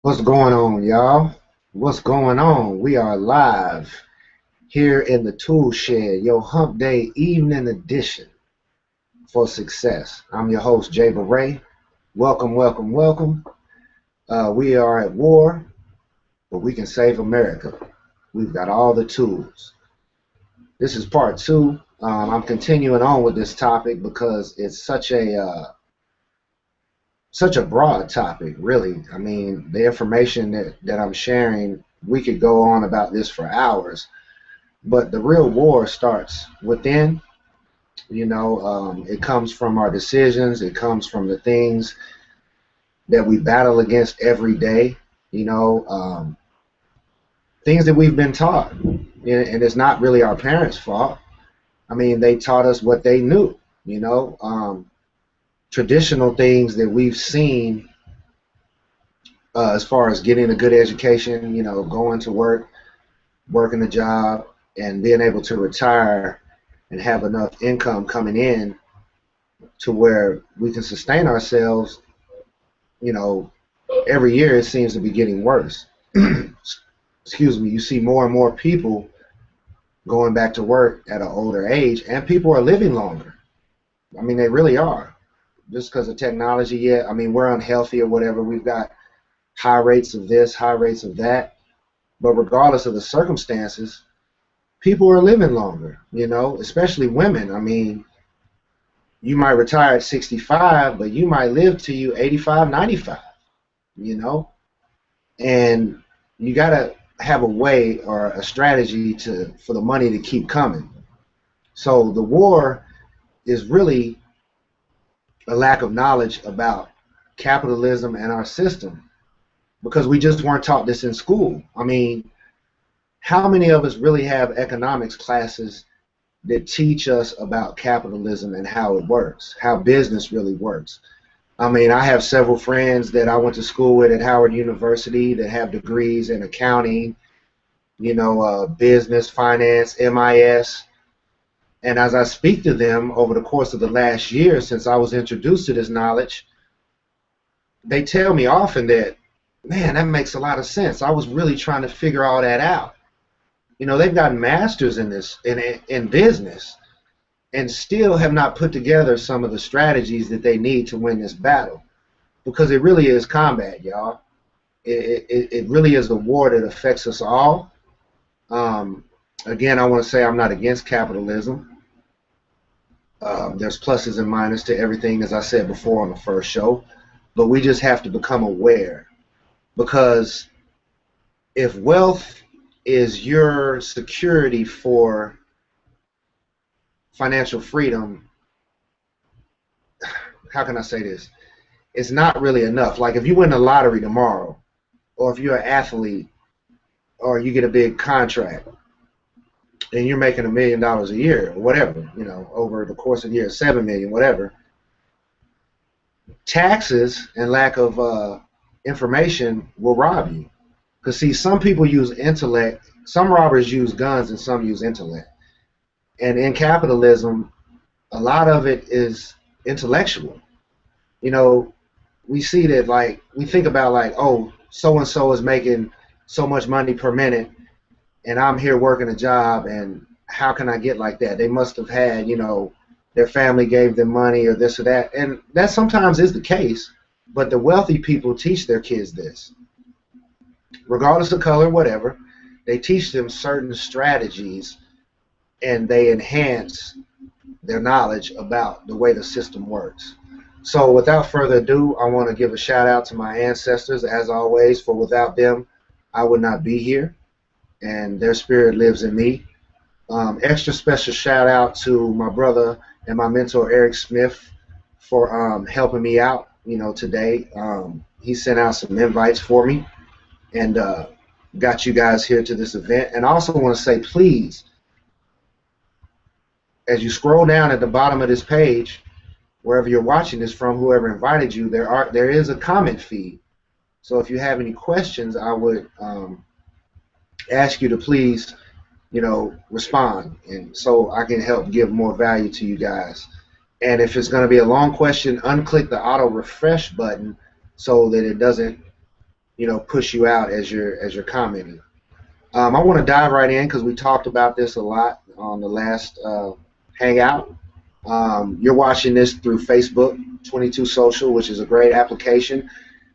What's going on, y'all? What's going on? We are live here in the tool shed, your hump day evening edition for success. I'm your host, Jay Beret. Welcome, welcome, welcome. We are at war, but we can save America. We've got all the tools. This is part two. I'm continuing on with this topic because it's such a broad topic, really. I mean, the information that I'm sharing, we could go on about this for hours, but the real war starts within. It comes from our decisions, it comes from the things that we battle against every day, you know, things that we've been taught. And it's not really our parents' fault. I mean, they taught us what they knew, you know, traditional things that we've seen as far as getting a good education, going to work, working a job, and being able to retire and have enough income coming in to where we can sustain ourselves. you know, every year it seems to be getting worse. Excuse me, you see more and more people going back to work at an older age, and people are living longer. I mean, they really are. Just because of technology, yeah, I mean, we're unhealthy or whatever. We've got high rates of this, high rates of that. But regardless of the circumstances, people are living longer, especially women. I mean, you might retire at 65, but you might live to you 85, 95, you know? And you got to have a way or a strategy for the money to keep coming. So the war is really a lack of knowledge about capitalism and our system because we just weren't taught this in school. I mean, how many of us really have economics classes that teach us about capitalism and how it works, how business really works? I mean, I have several friends that I went to school with at Howard University that have degrees in accounting, business, finance, MIS. And as I speak to them over the course of the last year since I was introduced to this knowledge, they tell me often that, man, that makes a lot of sense. I was really trying to figure all that out. They've gotten masters in this in business and still have not put together some of the strategies that they need to win this battle, because it really is combat, y'all. It really is a war that affects us all. Again, I want to say I'm not against capitalism. There's pluses and minuses to everything, as I said before on the first show, but we just have to become aware, because if wealth is your security for financial freedom, how can I say this? It's not really enough. Like if you win the lottery tomorrow, or if you're an athlete, or you get a big contract, and you're making $1 million a year, or whatever, over the course of the year, 7 million, whatever, taxes and lack of information will rob you. Because see, some people use intellect, some robbers use guns, and some use intellect. And in capitalism, a lot of it is intellectual. You know, we see that, like, we think about like, oh, so and so is making so much money per minute, and I'm here working a job, and how can I get like that? They must have had, their family gave them money or this or that, and that sometimes is the case. But the wealthy people teach their kids this, regardless of color, whatever. They teach them certain strategies, and they enhance their knowledge about the way the system works. So without further ado, I want to give a shout out to my ancestors, as always, for without them, I would not be here, and their spirit lives in me. Extra special shout out to my brother and my mentor, Eric Smith, for helping me out, today. He sent out some invites for me, and got you guys here to this event. And I also want to say, please, as you scroll down at the bottom of this page, wherever you're watching this from, whoever invited you, there is a comment feed. So if you have any questions, I would ask you to please, respond, and so I can help give more value to you guys. And if it's going to be a long question, unclick the auto refresh button so that it doesn't push you out as you're commenting. I want to dive right in because we talked about this a lot on the last hangout. You're watching this through Facebook, 22 Social, which is a great application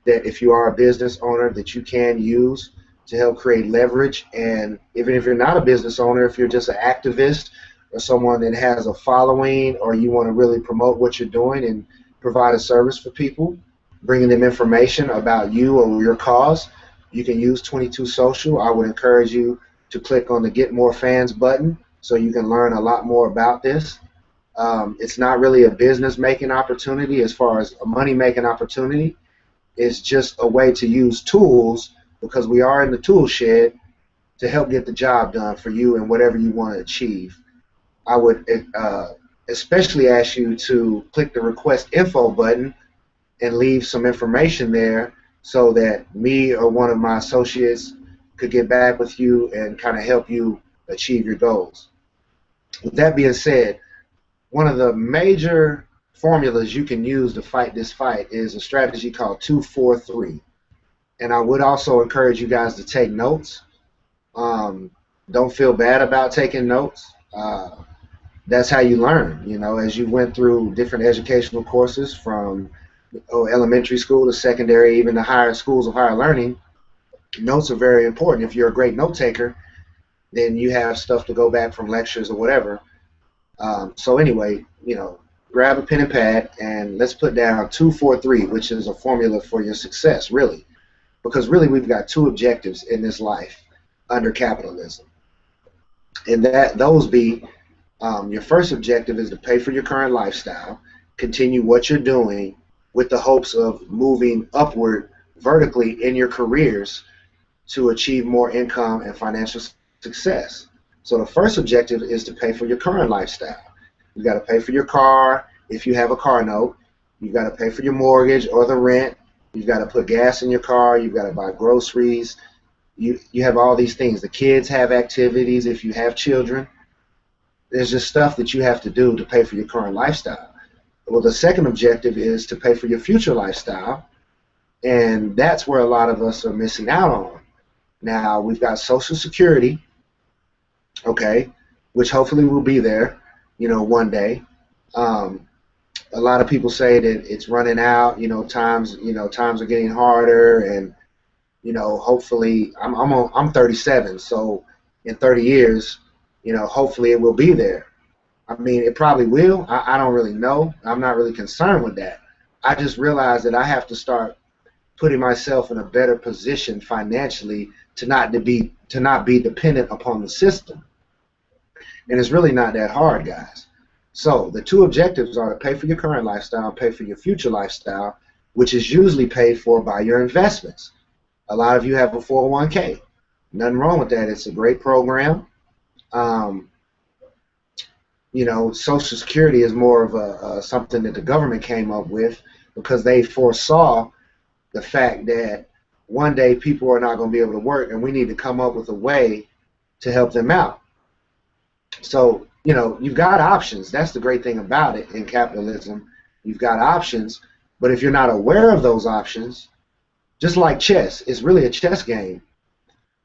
that if you are a business owner that you can use to help create leverage. And even if you're not a business owner, if you're just an activist or someone that has a following, or you want to really promote what you're doing and provide a service for people, bringing them information about you or your cause, you can use 22 Social. I would encourage you to click on the Get More Fans button so you can learn a lot more about this. It's not really a business making opportunity as far as a money making opportunity. It's just a way to use tools, because we are in the tool shed, to help get the job done for you and whatever you want to achieve. I would especially ask you to click the request info button and leave some information there so that me or one of my associates could get back with you and kind of help you achieve your goals. With that being said, one of the major formulas you can use to fight this fight is a strategy called 2-4-3. And I would also encourage you guys to take notes. Don't feel bad about taking notes. That's how you learn. As you went through different educational courses from elementary school to secondary, even to higher schools of higher learning, notes are very important. If you're a great note taker, then you have stuff to go back from lectures or whatever. So anyway, grab a pen and pad and let's put down 2-4-3, which is a formula for your success, really. Because really we've got two objectives in this life under capitalism. And those be, your first objective is to pay for your current lifestyle, continue what you're doing with the hopes of moving upward vertically in your careers to achieve more income and financial success. So the first objective is to pay for your current lifestyle. You've got to pay for your car if you have a car note. You've got to pay for your mortgage or the rent. You've got to put gas in your car. You've got to buy groceries. You have all these things. The kids have activities if you have children. There's just stuff that you have to do to pay for your current lifestyle. Well, the second objective is to pay for your future lifestyle, and that's where a lot of us are missing out on. Now, we've got Social Security, okay, which hopefully will be there, one day. A lot of people say that it's running out, times are getting harder, and hopefully I'm 37, so in 30 years, hopefully it will be there. I mean, it probably will. I don't really know. I'm not really concerned with that. I just realize that I have to start putting myself in a better position financially to not be dependent upon the system. And it's really not that hard, guys. So the two objectives are to pay for your current lifestyle and pay for your future lifestyle, which is usually paid for by your investments. A lot of you have a 401k. Nothing wrong with that. It's a great program. Social Security is more of something that the government came up with because they foresaw the fact that one day people are not going to be able to work, and we need to come up with a way to help them out. So, you've got options. That's the great thing about it in capitalism. You've got options, but if you're not aware of those options, just like chess, it's really a chess game.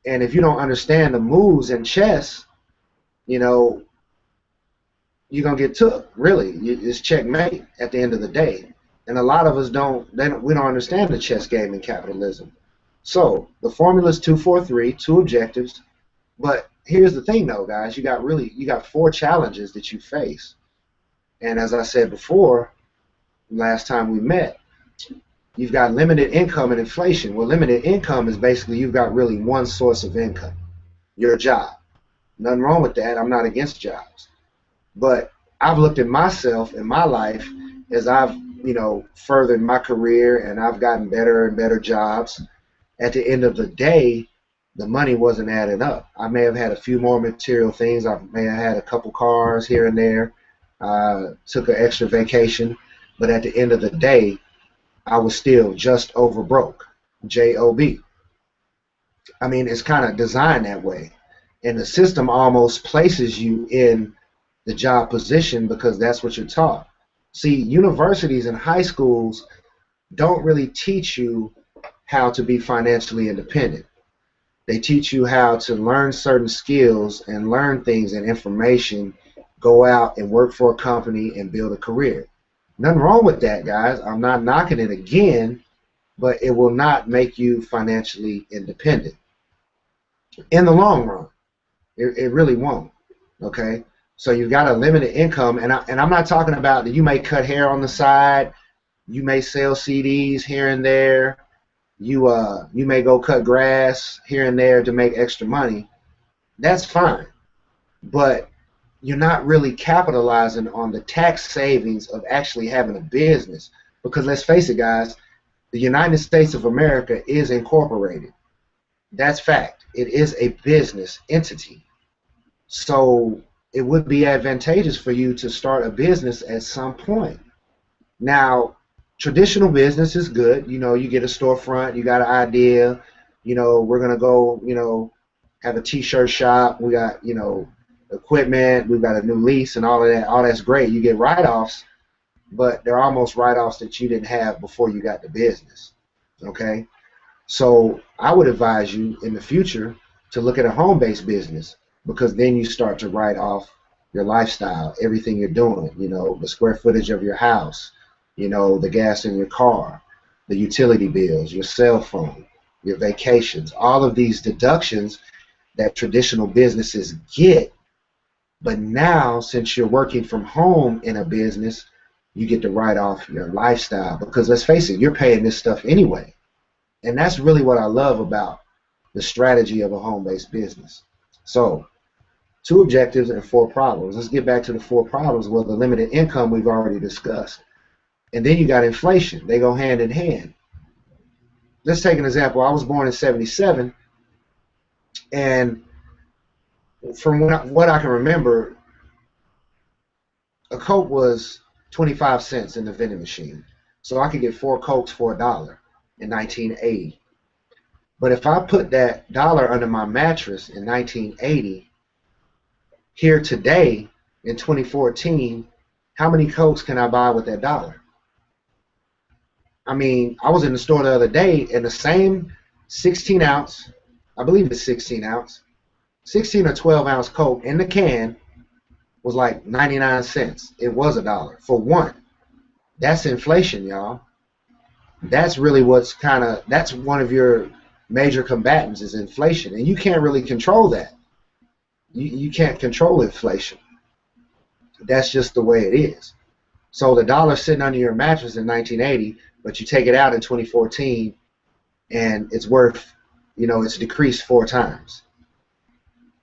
And if you don't understand the moves in chess, you're going to get took, really. It's checkmate at the end of the day. And a lot of us we don't understand the chess game in capitalism. So the formula is 2-4-3, two objectives. But here's the thing, though, guys. You got 4 challenges that you face. And as I said before, last time we met, you've got limited income and inflation. Well, limited income is basically you've got really one source of income, your job. Nothing wrong with that. I'm not against jobs. But I've looked at myself in my life as I've, furthered my career and I've gotten better and better jobs. At the end of the day, the money wasn't adding up. I may have had a few more material things. I may have had a couple cars here and there. Took an extra vacation. But at the end of the day, I was still just over broke. J-O-B. I mean, it's kind of designed that way. And the system almost places you in the job position because that's what you're taught. See, universities and high schools don't really teach you how to be financially independent. They teach you how to learn certain skills and learn things and information, go out and work for a company and build a career. Nothing wrong with that, guys. I'm not knocking it again, but it will not make you financially independent in the long run. It really won't. Okay? So you've got a limited income, and I'm not talking about that you may cut hair on the side, you may sell CDs here and there, you may go cut grass here and there to make extra money. That's fine, but you're not really capitalizing on the tax savings of actually having a business. Because let's face it, guys, the United States of America is incorporated. That's fact. It is a business entity. So it would be advantageous for you to start a business at some point. Now, traditional business is good. You know, you get a storefront, you got an idea, you know, we're going to go, you know, have a t-shirt shop, we got, you know, equipment, we've got a new lease and all of that. All that's great. You get write-offs, but they're almost write-offs that you didn't have before you got the business. Okay? So I would advise you in the future to look at a home-based business, because then you start to write off your lifestyle, everything you're doing, you know, the square footage of your house, you know, the gas in your car, the utility bills, your cell phone, your vacations, all of these deductions that traditional businesses get. But now, since you're working from home in a business, you get to write off your lifestyle, because let's face it, you're paying this stuff anyway. And that's really what I love about the strategy of a home-based business. So, 2 objectives and 4 problems. Let's get back to the 4 problems. Well, the limited income we've already discussed. And then you got inflation. They go hand in hand. Let's take an example. I was born in '77, and from what I can remember, a Coke was 25 cents in the vending machine. So I could get 4 Cokes for $1 in 1980. But if I put that dollar under my mattress in 1980, here today in 2014, how many Cokes can I buy with that dollar? I mean, I was in the store the other day, and the same 16 ounce, I believe it's 16 ounce, 16 or 12 ounce Coke in the can was like 99 cents. It was $1 for one. That's inflation, y'all. That's really that's one of your major combatants is inflation. And you can't really control that. You can't control inflation. That's just the way it is. So the dollar's sitting under your mattress in 1980, but you take it out in 2014, and it's worth, you know, it's decreased 4 times.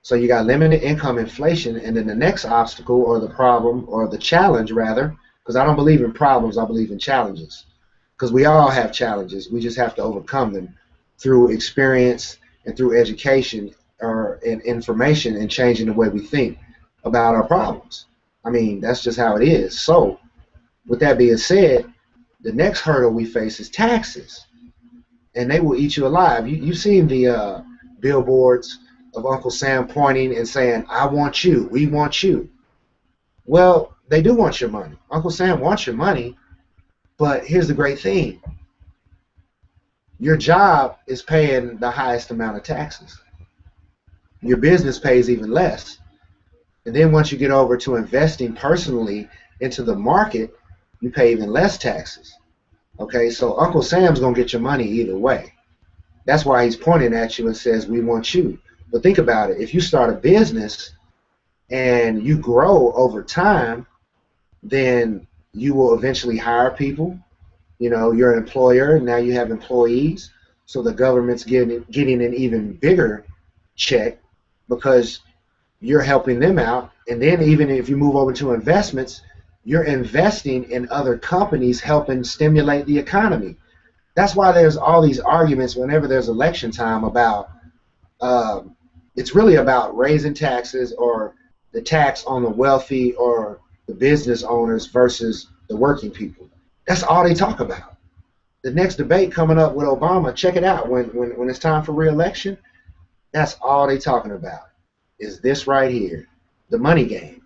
So you got limited income inflation, and then the next obstacle or the problem or the challenge rather, because I don't believe in problems, I believe in challenges. Because we all have challenges. We just have to overcome them through experience and through education or in information and changing the way we think about our problems. I mean, that's just how it is. So with that being said, the next hurdle we face is taxes. And they will eat you alive. You've seen the billboards of Uncle Sam pointing and saying, I want you, we want you. Well, they do want your money. Uncle Sam wants your money, but here's the great thing. Your job is paying the highest amount of taxes. Your business pays even less. And then once you get over to investing personally into the market, you pay even less taxes. Okay, so Uncle Sam's going to get your money either way. That's why he's pointing at you and says, we want you. But think about it. If you start a business and you grow over time, then you will eventually hire people. You know, you're an employer, and now you have employees. So the government's getting an even bigger check because you're helping them out. And then even if you move over to investments, you're investing in other companies helping stimulate the economy. That's why there's all these arguments whenever there's election time about it's really about raising taxes or the tax on the wealthy or the business owners versus the working people. That's all they talk about. The next debate coming up with Obama, check it out, when it's time for re-election, that's all they talking about is this right here, the money game.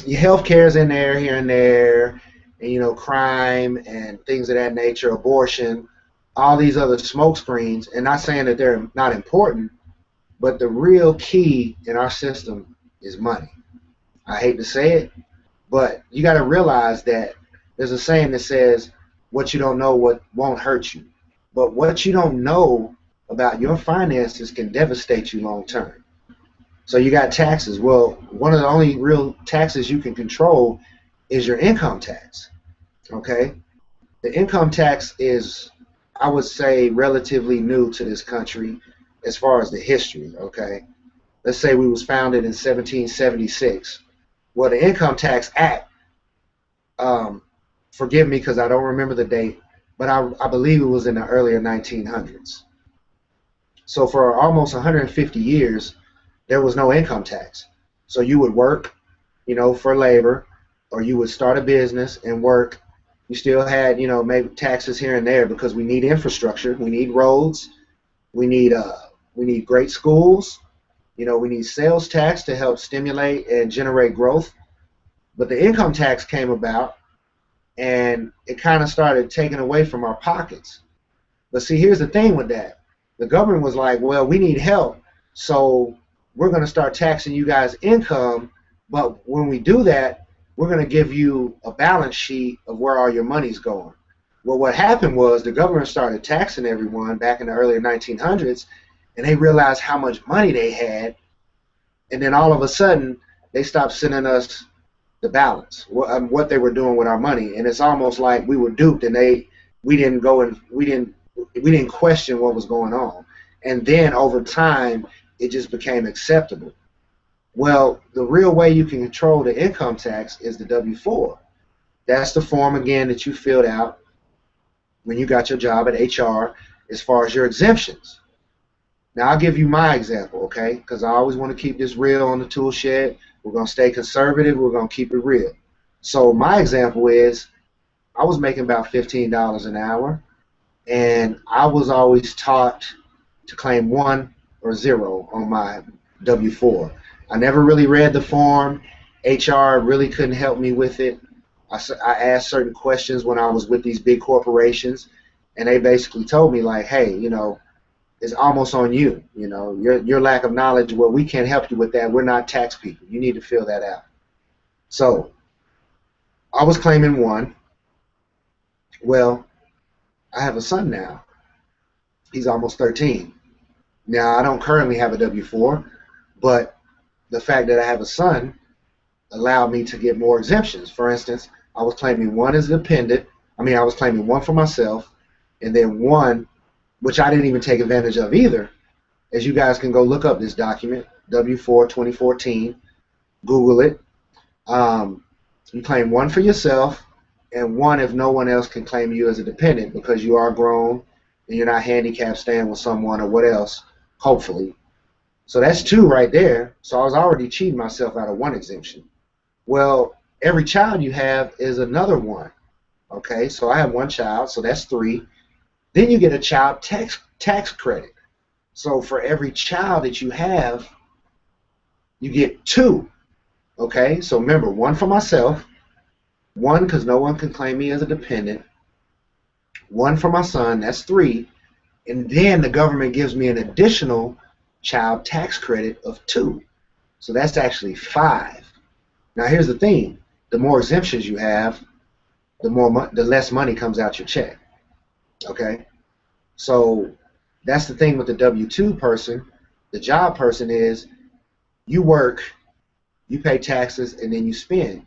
Your health care is in there, here and there, and, you know, crime and things of that nature, abortion, all these other smoke screens, and not saying that they're not important, but the real key in our system is money. I hate to say it, but you got to realize that there's a saying that says, what you don't know what won't hurt you. But what you don't know about your finances can devastate you long term. So you got taxes. Well, one of the only real taxes you can control is your income tax. Okay? The income tax is, I would say, relatively new to this country as far as the history. Okay? Let's say we was founded in 1776. Well, the Income Tax Act, forgive me because I don't remember the date, but I believe it was in the earlier 1900s. So for almost 150 years, there was no income tax. So you would work, for labor, or you would start a business and work. You still had, maybe taxes here and there because we need infrastructure, we need roads, we need great schools, we need sales tax to help stimulate and generate growth. But the income tax came about and it kind of started taking away from our pockets. But see, here's the thing with that. The government was like, well, we need help, so we're going to start taxing you guys' income, but when we do that, we're going to give you a balance sheet of where all your money's going. Well, what happened was the government started taxing everyone back in the early 1900s, and they realized how much money they had, and then all of a sudden, they stopped sending us the balance, what they were doing with our money, and it's almost like we were duped, and we didn't question what was going on, and then over time, it just became acceptable. Well, the real way you can control the income tax is the W-4. That's the form, again, that you filled out when you got your job at HR as far as your exemptions. Now, I'll give you my example, okay? Because I always want to keep this real on the tool shed. We're going to stay conservative. We're going to keep it real. So my example is I was making about $15 an hour, and I was always taught to claim 1 or 0 on my W-4. I never really read the form. HR really couldn't help me with it. I asked certain questions when I was with these big corporations, and they basically told me, like, hey, it's almost on you. Your lack of knowledge, well, we can't help you with that. We're not tax people. You need to fill that out. So I was claiming 1. Well, I have a son now. He's almost 13. Now, I don't currently have a W-4, but the fact that I have a son allowed me to get more exemptions. For instance, I was claiming 1 as a dependent. I was claiming 1 for myself, and then 1, which I didn't even take advantage of either. As you guys can go look up this document, W-4 2014, Google it. You claim 1 for yourself, and 1 if no one else can claim you as a dependent because you are grown and you're not handicapped staying with someone or what else, hopefully. So that's 2 right there. So I was already cheating myself out of 1 exemption. Well, every child you have is another 1. Okay, so I have 1 child, so that's 3. Then you get a child tax credit. So for every child that you have, you get 2. Okay, so remember, 1 for myself, 1 because no one can claim me as a dependent, 1 for my son, that's 3, and then the government gives me an additional child tax credit of 2. So that's actually 5. Now here's the thing: the more exemptions you have, the less money comes out your check. Okay, so that's the thing with the W-2 person. The job person is you work, you pay taxes, and then you spend.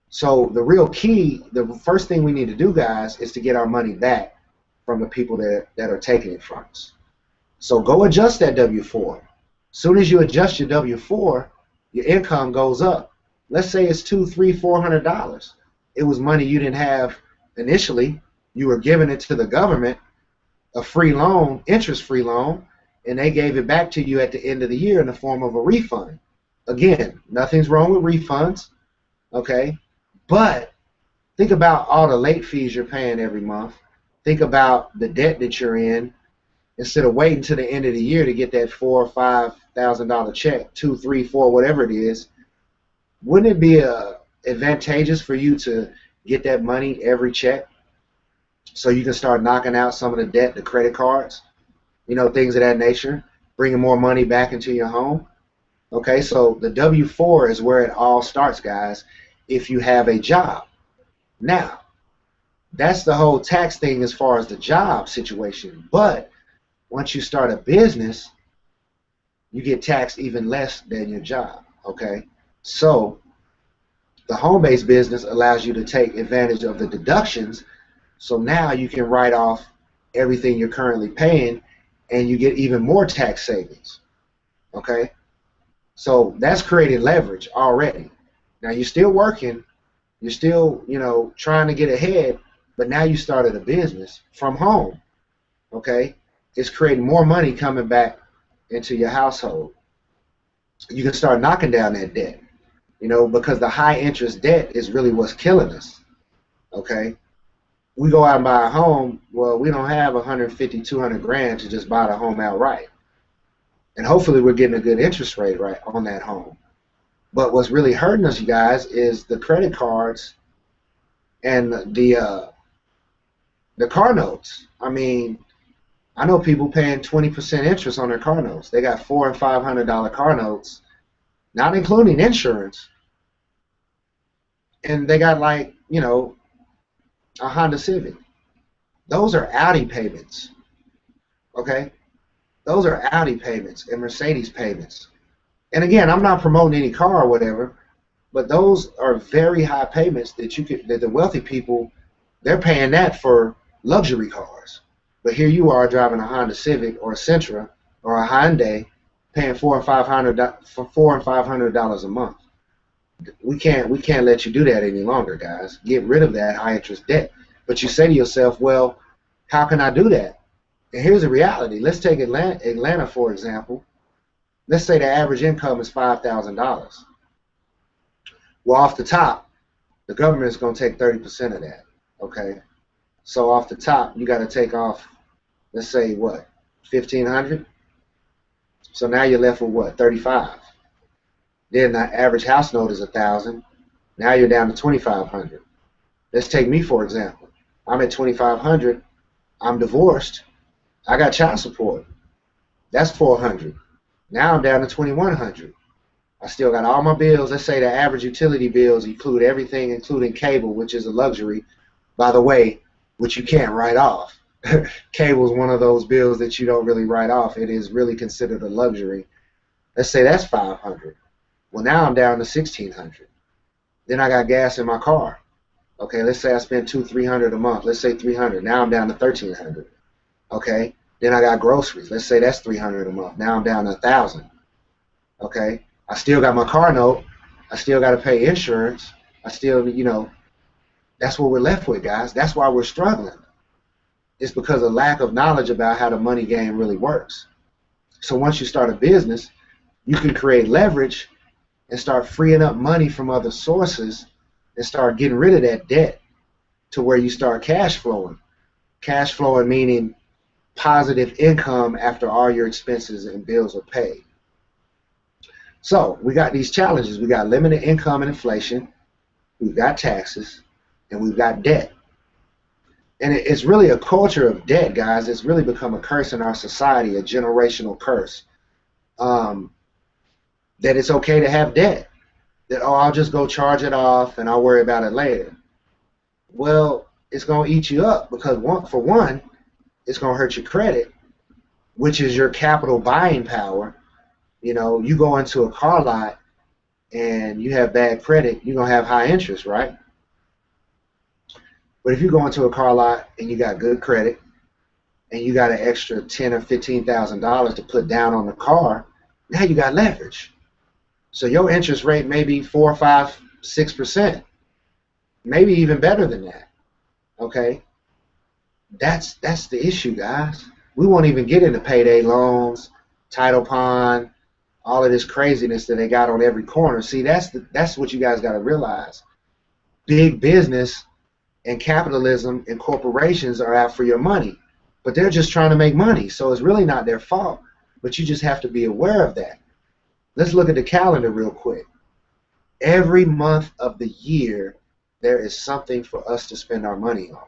So the real key, the first thing we need to do, guys, is to get our money back from the people that are taking it from us. So go adjust that W-4. As soon as you adjust your W-4, your income goes up. Let's say it's $200, $300, $400. It was money you didn't have initially. You were giving it to the government, a free loan, interest-free loan, and they gave it back to you at the end of the year in the form of a refund. Again, nothing's wrong with refunds, okay? But think about all the late fees you're paying every month. Think about the debt that you're in. Instead of waiting to the end of the year to get that $4,000 or $5,000 check, 2, 3, 4, whatever it is, wouldn't it be advantageous for you to get that money every check? So you can start knocking out some of the debt, the credit cards, things of that nature, bringing more money back into your home. Okay, so the W-4 is where it all starts, guys, if you have a job. Now, that's the whole tax thing as far as the job situation. But once you start a business, you get taxed even less than your job. Okay, so the home-based business allows you to take advantage of the deductions. So now you can write off everything you're currently paying and you get even more tax savings. Okay, so that's creating leverage already. Now you're still working, you're still, trying to get ahead, but now you started a business from home. Okay, it's creating more money coming back into your household. You can start knocking down that debt, because the high interest debt is really what's killing us. Okay, we go out and buy a home, well, we don't have 150, 200 grand to just buy the home outright. And hopefully we're getting a good interest rate right on that home. But what's really hurting us, you guys, is the credit cards and the car notes. I mean, I know people paying 20% interest on their car notes. They got $400 and $500 car notes, not including insurance, and they got like, a Honda Civic. Those are Audi payments. Okay, those are Audi payments and Mercedes payments. And again, I'm not promoting any car or whatever, but those are very high payments that the wealthy people, they're paying that for luxury cars. But here you are driving a Honda Civic or a Sentra or a Hyundai, paying $400 a month. We can't let you do that any longer, guys. Get rid of that high interest debt. But you say to yourself, well, how can I do that? And here's the reality. Let's take Atlanta for example. Let's say the average income is $5,000. Well, off the top, the government is going to take 30% of that. Okay, so off the top, you got to take off, let's say what, 1,500. So now you're left with what, 35. Then the average house note is 1,000. Now you're down to 2,500. Let's take me for example. I'm at 2,500. I'm divorced. I got child support. That's 400. Now I'm down to 2,100. I still got all my bills. Let's say the average utility bills include everything, including cable, which is a luxury, by the way, which you can't write off. Cable is one of those bills that you don't really write off. It is really considered a luxury. Let's say that's 500. Well, now I'm down to 1,600. Then I got gas in my car. Okay, let's say I spend $200-300 a month. Let's say 300. Now I'm down to 1,300. Okay, then I got groceries. Let's say that's 300 a month. Now I'm down to 1,000. Okay, I still got my car note. I still got to pay insurance. I still, that's what we're left with, guys. That's why we're struggling. It's because of lack of knowledge about how the money game really works. So once you start a business, you can create leverage and start freeing up money from other sources and start getting rid of that debt to where you start cash flowing. Cash flowing meaning positive income after all your expenses and bills are paid. So we got these challenges. We got limited income and inflation. We've got taxes. And we've got debt. And it's really a culture of debt, guys. It's really become a curse in our society, a generational curse. That it's okay to have debt. That, oh, I'll just go charge it off and I'll worry about it later. Well, it's going to eat you up because, for one, it's going to hurt your credit, which is your capital buying power. You go into a car lot and you have bad credit, you're going to have high interest, right? But if you go into a car lot and you got good credit and you got an extra $10,000 or $15,000 to put down on the car, now you got leverage. So your interest rate may be 4, 5, 6%, maybe even better than that. Okay, that's the issue, guys. We won't even get into payday loans, title pawn, all of this craziness that they got on every corner. See, that's what you guys got to realize. Big business and capitalism and corporations are out for your money, but they're just trying to make money. So it's really not their fault, but you just have to be aware of that. Let's look at the calendar real quick. Every month of the year, there is something for us to spend our money on.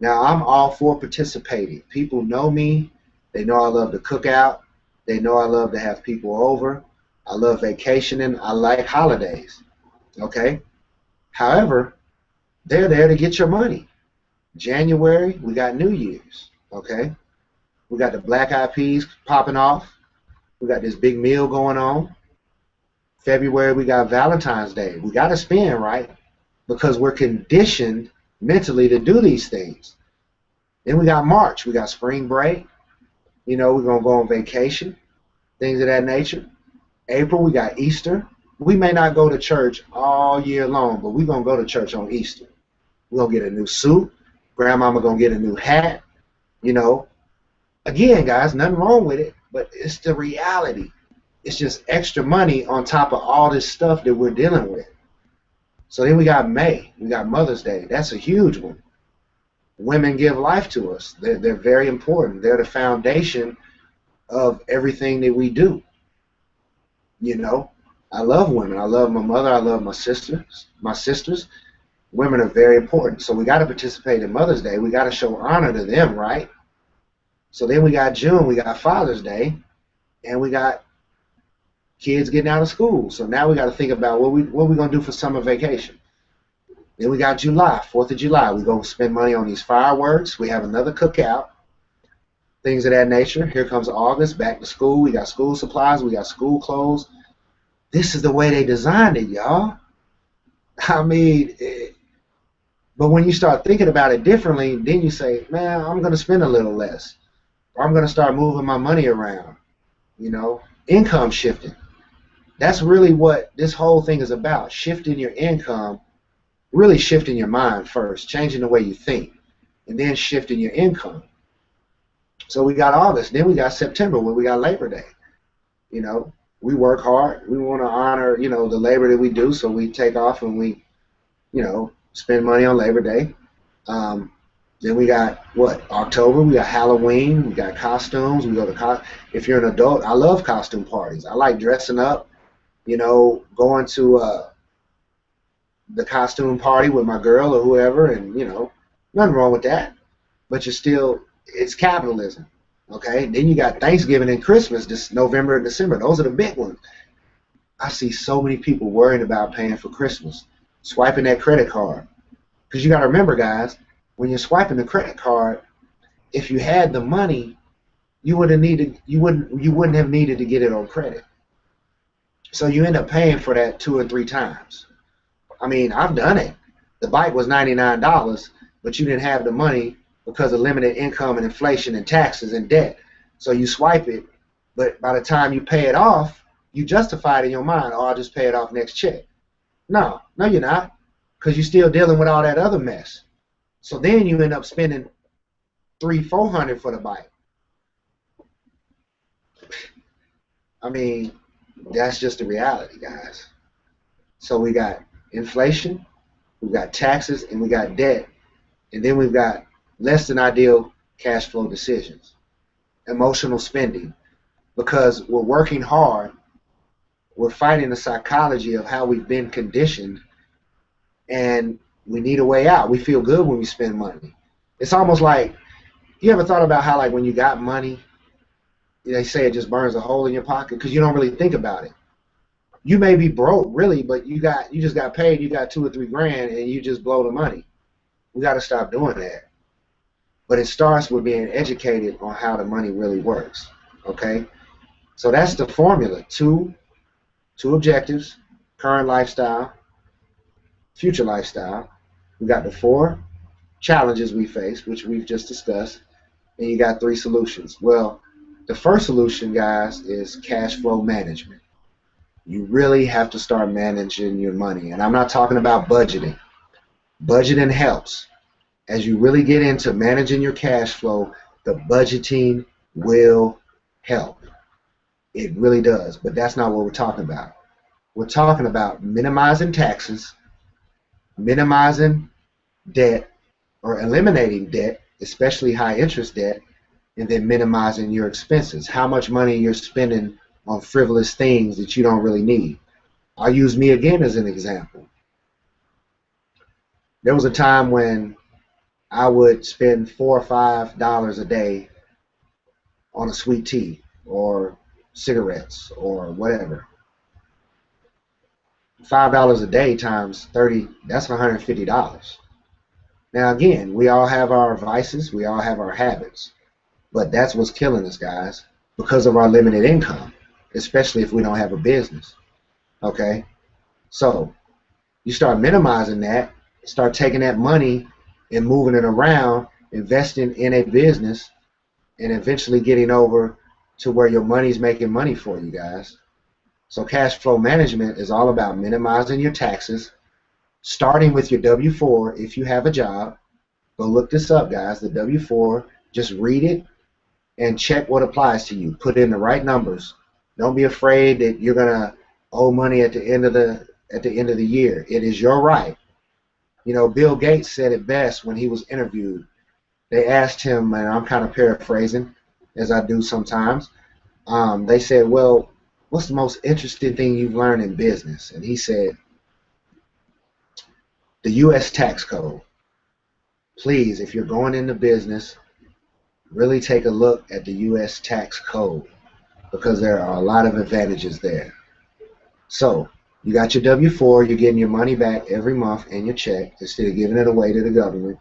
Now, I'm all for participating. People know me. They know I love to cook out. They know I love to have people over. I love vacationing. I like holidays. Okay? However, they're there to get your money. January, we got New Year's. Okay? We got the Black Eyed Peas popping off. We got this big meal going on. February, we got Valentine's Day. We got to spend, right? Because we're conditioned mentally to do these things. Then we got March. We got spring break. You know, we're going to go on vacation, things of that nature. April, we got Easter. We may not go to church all year long, but we're going to go to church on Easter. We're going to get a new suit. Grandmama going to get a new hat. You know, again, guys, nothing wrong with it, but it's the reality. It's just extra money on top of all this stuff that we're dealing with. So then we got May. We got Mother's Day. That's a huge one. Women give life to us. They're very important. They're the foundation of everything that we do. You know, I love women. I love my mother. I love my sisters. Women are very important. So we got to participate in Mother's Day. We got to show honor to them, right? So then we got June. We got Father's Day, and we got kids getting out of school. So now we got to think about what we going to do for summer vacation. Then we got July, 4th of July. We go spend money on these fireworks. We have another cookout, things of that nature. Here comes August, back to school. We got school supplies. We got school clothes. This is the way they designed it, y'all. I mean, but when you start thinking about it differently, then you say, man, I'm going to spend a little less. Or I'm going to start moving my money around. You know, income shifting. That's really what this whole thing is about, shifting your income. Really shifting your mind first, changing the way you think, and then shifting your income. So we got August, then we got September, where we got Labor Day. You know, we work hard. We want to honor, you know, the labor that we do, so we take off and we, you know, spend money on Labor Day. Then we got, what, October, we got Halloween, we got costumes. We go to, if you're an adult, I love costume parties. I like dressing up, you know, going to the costume party with my girl or whoever, and you know, nothing wrong with that. But you're still, it's capitalism, okay? Then you got Thanksgiving and Christmas, this November and December. Those are the big ones. I see so many people worrying about paying for Christmas, swiping that credit card. Because you got to remember, guys, when you're swiping the credit card, if you had the money, you wouldn't have needed to get it on credit. So you end up paying for that 2 or 3 times. I mean, I've done it. The bike was $99, but you didn't have the money because of limited income and inflation and taxes and debt. So you swipe it, but by the time you pay it off, you justify it in your mind, oh, I'll just pay it off next check. No, you're not, because you're still dealing with all that other mess. So then you end up spending $300-$400 for the bike. I mean, that's just the reality, guys. So we got inflation, we've got taxes, and we got debt, and then we've got less than ideal cash flow decisions, emotional spending, because we're working hard, we're fighting the psychology of how we've been conditioned, and we need a way out. We feel good when we spend money. It's almost like, you ever thought about how, like, when you got money, they say it just burns a hole in your pocket because you don't really think about it. You may be broke, really, but you just got paid, you got 2 or 3 grand, and you just blow the money. We got to stop doing that. But it starts with being educated on how the money really works, okay? So that's the formula. Two objectives, current lifestyle, future lifestyle. We got the 4 challenges we face, which we've just discussed, and you got 3 solutions. Well, the first solution, guys, is cash flow management. You really have to start managing your money. And I'm not talking about budgeting. Budgeting helps. As you really get into managing your cash flow, the budgeting will help. It really does. But that's not what we're talking about. We're talking about minimizing taxes, minimizing debt, or eliminating debt, especially high interest debt, and then minimizing your expenses. How much money you're spending on frivolous things that you don't really need. I'll use me again as an example. There was a time when I would spend $4 or $5 a day on a sweet tea or cigarettes or whatever. $5 a day times 30, that's $150. Now again, we all have our vices, we all have our habits, but that's what's killing us, guys, because of our limited income, especially if we don't have a business. Okay? So you start minimizing that, start taking that money and moving it around, investing in a business, and eventually getting over to where your money's making money for you guys. So cash flow management is all about minimizing your taxes, starting with your W-4 if you have a job. Go look this up, guys. The W-4, just read it and check what applies to you. Put in the right numbers. Don't be afraid that you're gonna owe money at the end of the year. It is your right. You know, Bill Gates said it best when he was interviewed. They asked him, and I'm kind of paraphrasing, as I do sometimes. They said, well, what's the most interesting thing you've learned in business? And he said, the U.S. tax code. Please, if you're going into business, really take a look at the U.S. tax code, because there are a lot of advantages there. So you got your W-4, you're getting your money back every month in your check instead of giving it away to the government.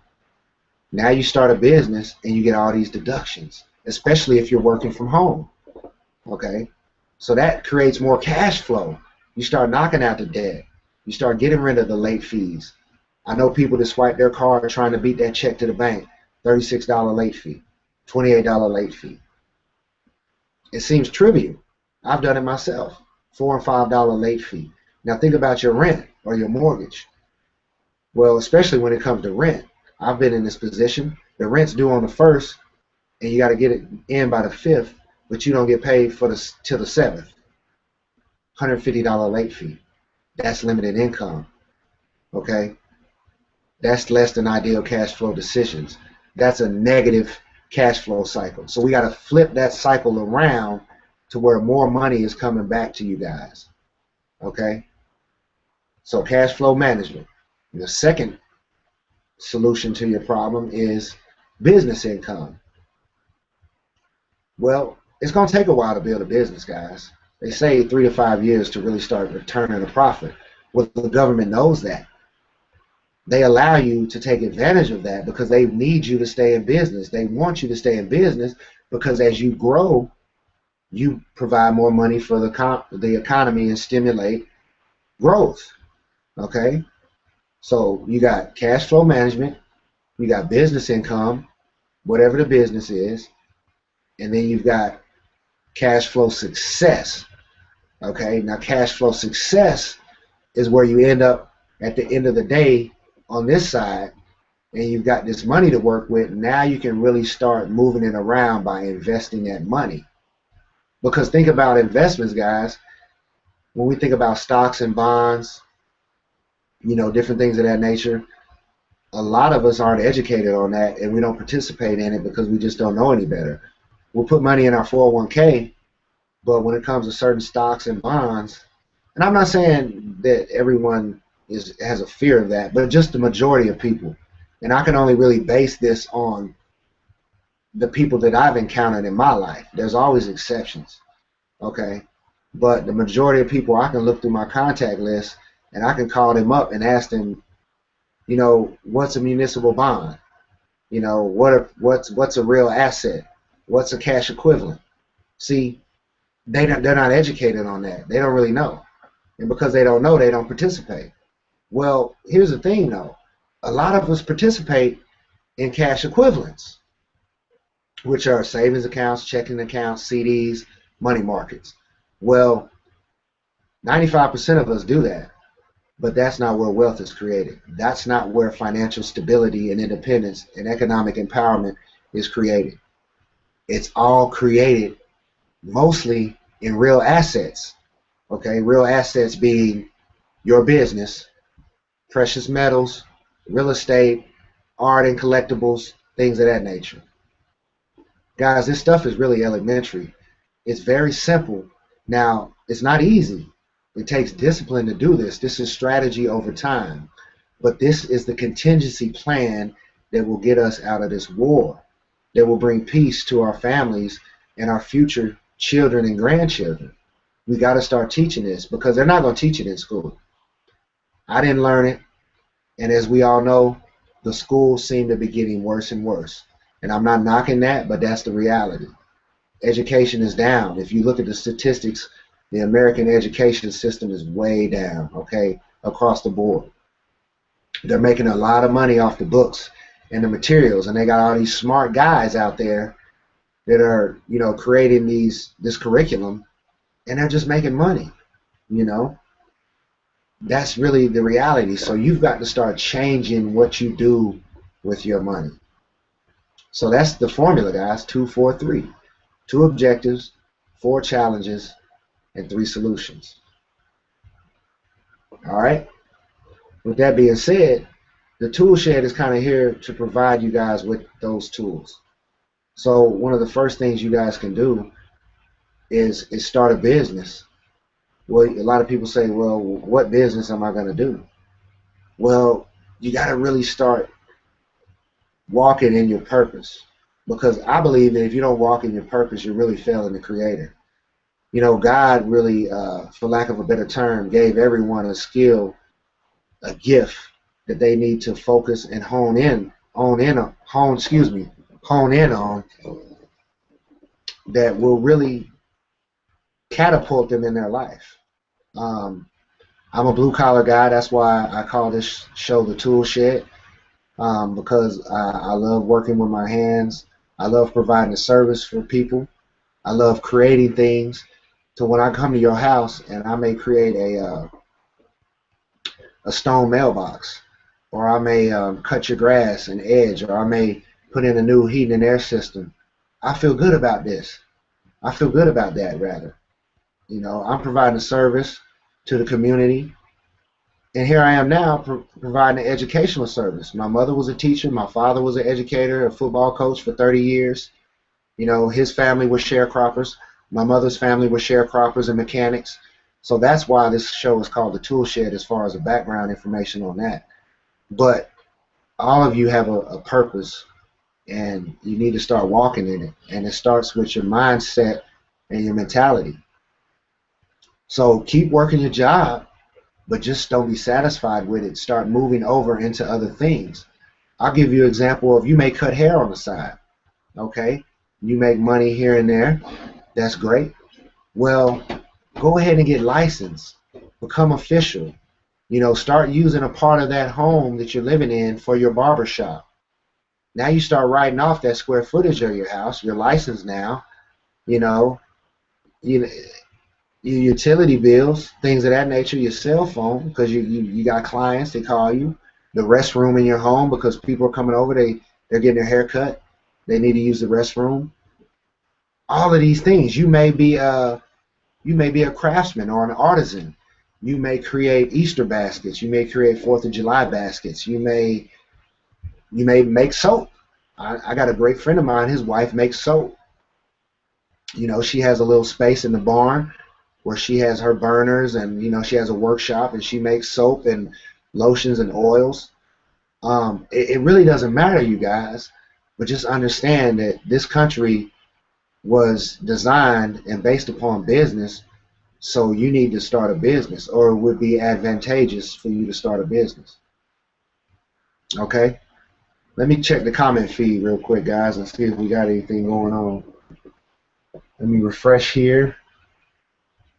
Now you start a business and you get all these deductions, especially if you're working from home. Okay? So that creates more cash flow. You start knocking out the debt. You start getting rid of the late fees. I know people that swipe their card trying to beat that check to the bank. $36 late fee, $28 late fee. It seems trivial. I've done it myself. $4 and $5 late fee. Now think about your rent or your mortgage. Well, especially when it comes to rent. I've been in this position. The rent's due on the 1st, and you got to get it in by the 5th, but you don't get paid till the 7th. $150 late fee. That's limited income. Okay? That's less than ideal cash flow decisions. That's a negative cash flow cycle. So we got to flip that cycle around to where more money is coming back to you guys. Okay? So cash flow management. The second solution to your problem is business income. Well, it's going to take a while to build a business, guys. They say 3 to 5 years to really start returning a profit. Well, the government knows that. They allow you to take advantage of that because they need you to stay in business. They want you to stay in business because as you grow, you provide more money for the economy and stimulate growth. Okay? So you got cash flow management, you got business income, whatever the business is, and then you've got cash flow success. Okay? Now cash flow success is where you end up at the end of the day on this side, and you've got this money to work with. Now you can really start moving it around by investing that money. Because think about investments, guys. When we think about stocks and bonds, you know, different things of that nature, a lot of us aren't educated on that, and we don't participate in it because we just don't know any better. We'll put money in our 401k, but when it comes to certain stocks and bonds, and I'm not saying that everyone has a fear of that, but just the majority of people. And I can only really base this on the people that I've encountered in my life. There's always exceptions, okay? But the majority of people, I can look through my contact list and I can call them up and ask them, you know, what's a municipal bond? You know, what's a real asset? What's a cash equivalent? See, they're not educated on that. They don't really know. And because they don't know, they don't participate. Well, here's the thing, though. A lot of us participate in cash equivalents, which are savings accounts, checking accounts, CDs, money markets. Well, 95% of us do that, but that's not where wealth is created. That's not where financial stability and independence and economic empowerment is created. It's all created mostly in real assets, okay? Real assets being your business, precious metals, real estate, art and collectibles, things of that nature. Guys, this stuff is really elementary. It's very simple. Now, it's not easy. It takes discipline to do this. This is strategy over time. But this is the contingency plan that will get us out of this war, that will bring peace to our families and our future children and grandchildren. We got to start teaching this because they're not going to teach it in school. I didn't learn it. And as we all know, the schools seem to be getting worse and worse. And I'm not knocking that, but that's the reality. Education is down. If you look at the statistics, the American education system is way down, okay, across the board. They're making a lot of money off the books and the materials, and they got all these smart guys out there that are, creating this curriculum, and they're just making money, you know. That's really the reality. So you've got to start changing what you do with your money. So that's the formula, guys. 2, 4, 3. 2 objectives, 4 challenges, and 3 solutions. All right. With that being said, the tool shed is kind of here to provide you guys with those tools. So one of the first things you guys can do is start a business. Well, a lot of people say, well, what business am I going to do? Well, you got to really start walking in your purpose, because I believe that if you don't walk in your purpose, you're really failing the Creator. God really, for lack of a better term, gave everyone a skill, a gift that they need to focus and hone in on, that will really catapult them in their life. I'm a blue collar guy. That's why I call this show the Tool Shed, because I love working with my hands. I love providing a service for people. I love creating things. So when I come to your house and I may create a stone mailbox, or I may cut your grass an edge, or I may put in a new heating and air system, I feel good about this. I feel good about that, rather. I'm providing a service to the community. And here I am now providing an educational service. My mother was a teacher. My father was an educator, a football coach for 30 years. His family was sharecroppers. My mother's family was sharecroppers and mechanics. So that's why this show is called The Tool Shed, as far as the background information on that. But all of you have a purpose, and you need to start walking in it. And it starts with your mindset and your mentality. So keep working your job, but just don't be satisfied with it. Start moving over into other things. I'll give you an example of, you may cut hair on the side, okay? You make money here and there. That's great. Well, go ahead and get licensed. Become official. Start using a part of that home that you're living in for your barber shop. Now you start writing off that square footage of your house. You're licensed now. Your utility bills, things of that nature, your cell phone, because you got clients, they call you. The restroom in your home, because people are coming over, they're getting their hair cut, they need to use the restroom. All of these things. You may be a craftsman or an artisan. You may create Easter baskets. You may create 4th of July baskets. You may make soap. I got a great friend of mine, his wife makes soap. She has a little space in the barn where she has her burners, and she has a workshop, and she makes soap and lotions and oils. It really doesn't matter, you guys, but just understand that this country was designed and based upon business, so you need to start a business, or it would be advantageous for you to start a business. Okay? Let me check the comment feed real quick, guys, and see if we got anything going on. Let me refresh here.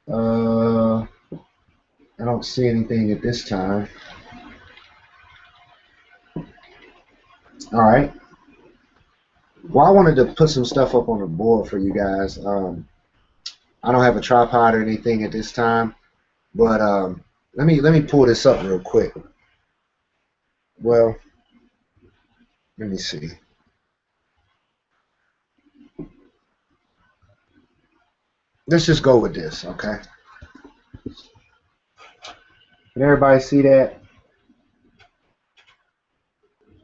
I don't see anything at this time. All right. Well, I wanted to put some stuff up on the board for you guys. I don't have a tripod or anything at this time, but let me pull this up real quick. Well, let me see. Let's just go with this, okay? Can everybody see that?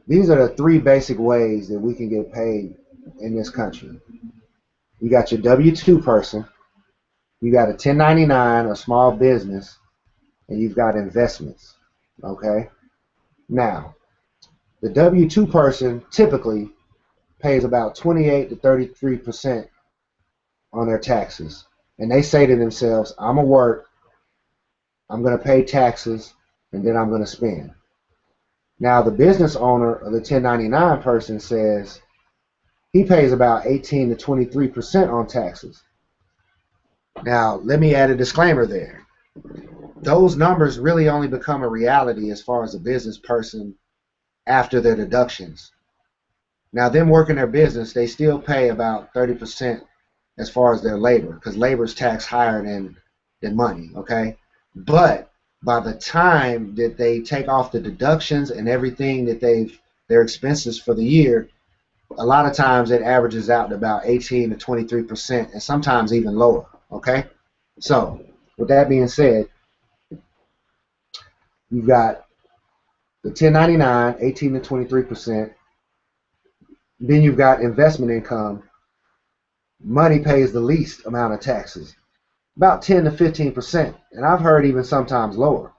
These are the 3 basic ways that we can get paid in this country. You got your W-2 person, you got a 1099, a small business, and you've got investments, okay? Now, The W-2 person typically pays about 28 to 33% on their taxes. And they say to themselves, I'm going to work, I'm going to pay taxes, and then I'm going to spend. Now, the business owner of the 1099 person says he pays about 18 to 23% on taxes. Now, let me add a disclaimer there. Those numbers really only become a reality as far as a business person after their deductions. Now, them working their business, they still pay about 30% as far as their labor, because labor is taxed higher than money, okay? But by the time that they take off the deductions and everything that their expenses for the year, a lot of times it averages out to about 18 to 23% and sometimes even lower, okay? So, with that being said, you've got the 1099, 18 to 23%. Then you've got investment income. Money pays the least amount of taxes, about 10 to 15%. And I've heard even sometimes lower.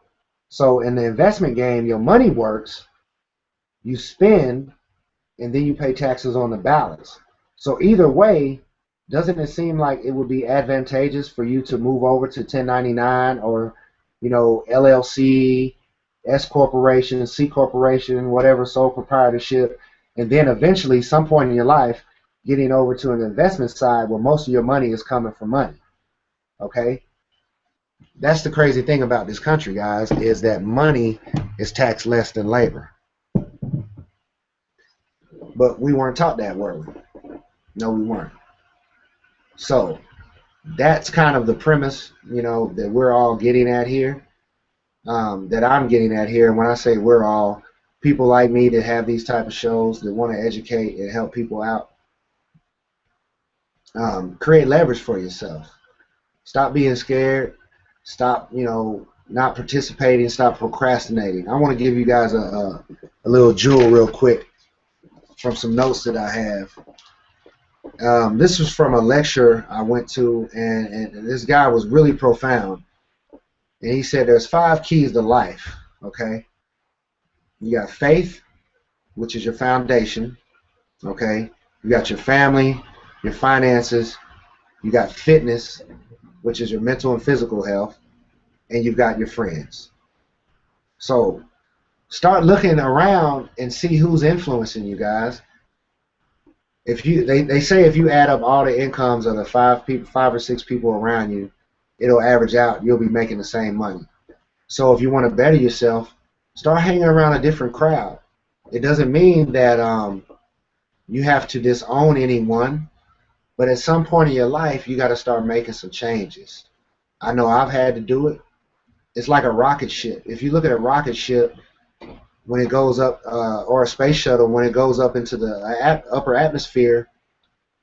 So in the investment game, your money works, you spend, and then you pay taxes on the balance. So either way, doesn't it seem like it would be advantageous for you to move over to 1099 or, LLC, S corporation, C corporation, whatever, sole proprietorship, and then eventually some point in your life getting over to an investment side where most of your money is coming from money, okay? That's the crazy thing about this country, guys, is that money is taxed less than labor. But we weren't taught that, were we? No, we weren't. So that's kind of the premise, that we're all getting at here, that I'm getting at here. And when I say we're all, people like me that have these type of shows that want to educate and help people out, create leverage for yourself. Stop being scared. Stop, not participating. Stop procrastinating. I want to give you guys a little jewel real quick from some notes that I have. This was from a lecture I went to, and this guy was really profound. And he said there's 5 keys to life, okay? You got faith, which is your foundation, okay? You got your family, your finances, you got fitness, which is your mental and physical health, and you've got your friends. So start looking around and see who's influencing you guys. If they say if you add up all the incomes of the 5 or 6 people around you, it'll average out, you'll be making the same money. So if you want to better yourself, start hanging around a different crowd. It doesn't mean that you have to disown anyone, but at some point in your life, you got to start making some changes. I know I've had to do it. It's like a rocket ship. If you look at a rocket ship, when it goes up, or a space shuttle, when it goes up into the upper atmosphere,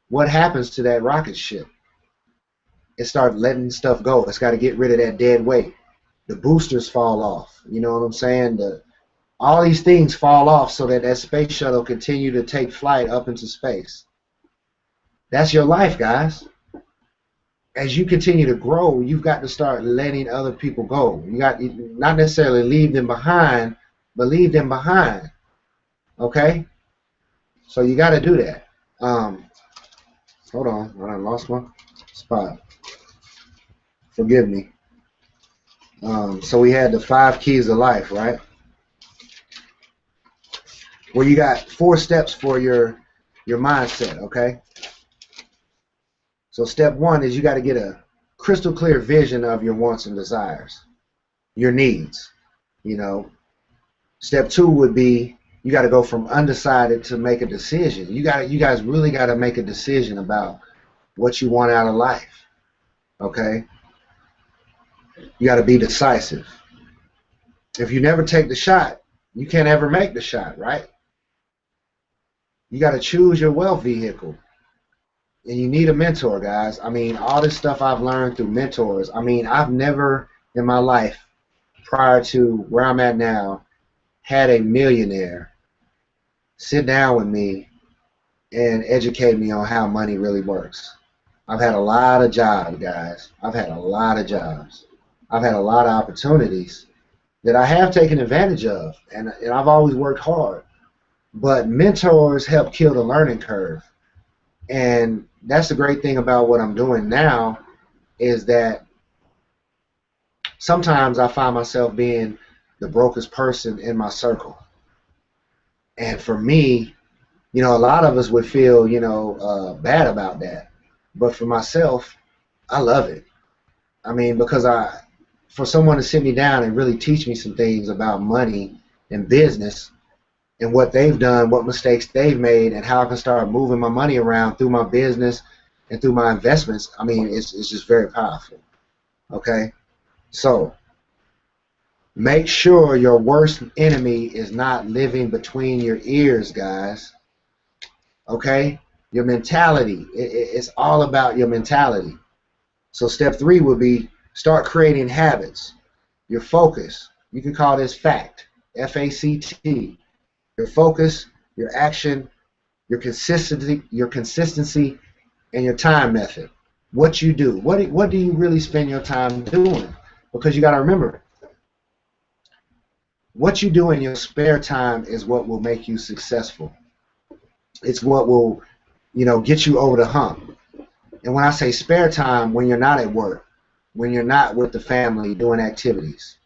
what happens to that rocket ship? It starts letting stuff go. It's got to get rid of that dead weight. The boosters fall off. You know what I'm saying? All these things fall off so that space shuttle continue to take flight up into space. That's your life, guys. As you continue to grow, you've got to start letting other people go. You got not necessarily leave them behind, but leave them behind. Okay? So you got to do that. Hold on, I lost my spot. Forgive me. So we had the 5 keys of life, right? Well, you got 4 steps for your mindset, okay? So step 1 is you got to get a crystal clear vision of your wants and desires, your needs, Step 2 would be you got to go from undecided to make a decision. You guys really got to make a decision about what you want out of life, okay? You got to be decisive. If you never take the shot, you can't ever make the shot, right? You got to choose your wealth vehicle. And you need a mentor, guys. I mean, all this stuff I've learned through mentors. I mean, I've never in my life, prior to where I'm at now, had a millionaire sit down with me and educate me on how money really works. I've had a lot of jobs, guys. I've had a lot of jobs. I've had a lot of opportunities that I have taken advantage of, and I've always worked hard. But mentors help kill the learning curve. And that's the great thing about what I'm doing now is that sometimes I find myself being the brokest person in my circle. And for me, a lot of us would feel, bad about that. But for myself, I love it. I mean, because for someone to sit me down and really teach me some things about money and business and what they've done, what mistakes they've made, and how I can start moving my money around through my business and through my investments, I mean, it's just very powerful. Okay? So make sure your worst enemy is not living between your ears, guys. Okay? Your mentality. It's all about your mentality. So step 3 would be start creating habits. Your focus. You can call this FACT. FACT. Your focus, your action, your consistency, and your time method. What you do. What do you really spend your time doing? Because you got to remember, what you do in your spare time is what will make you successful. It's what will, get you over the hump. And when I say spare time, when you're not at work, when you're not with the family doing activities.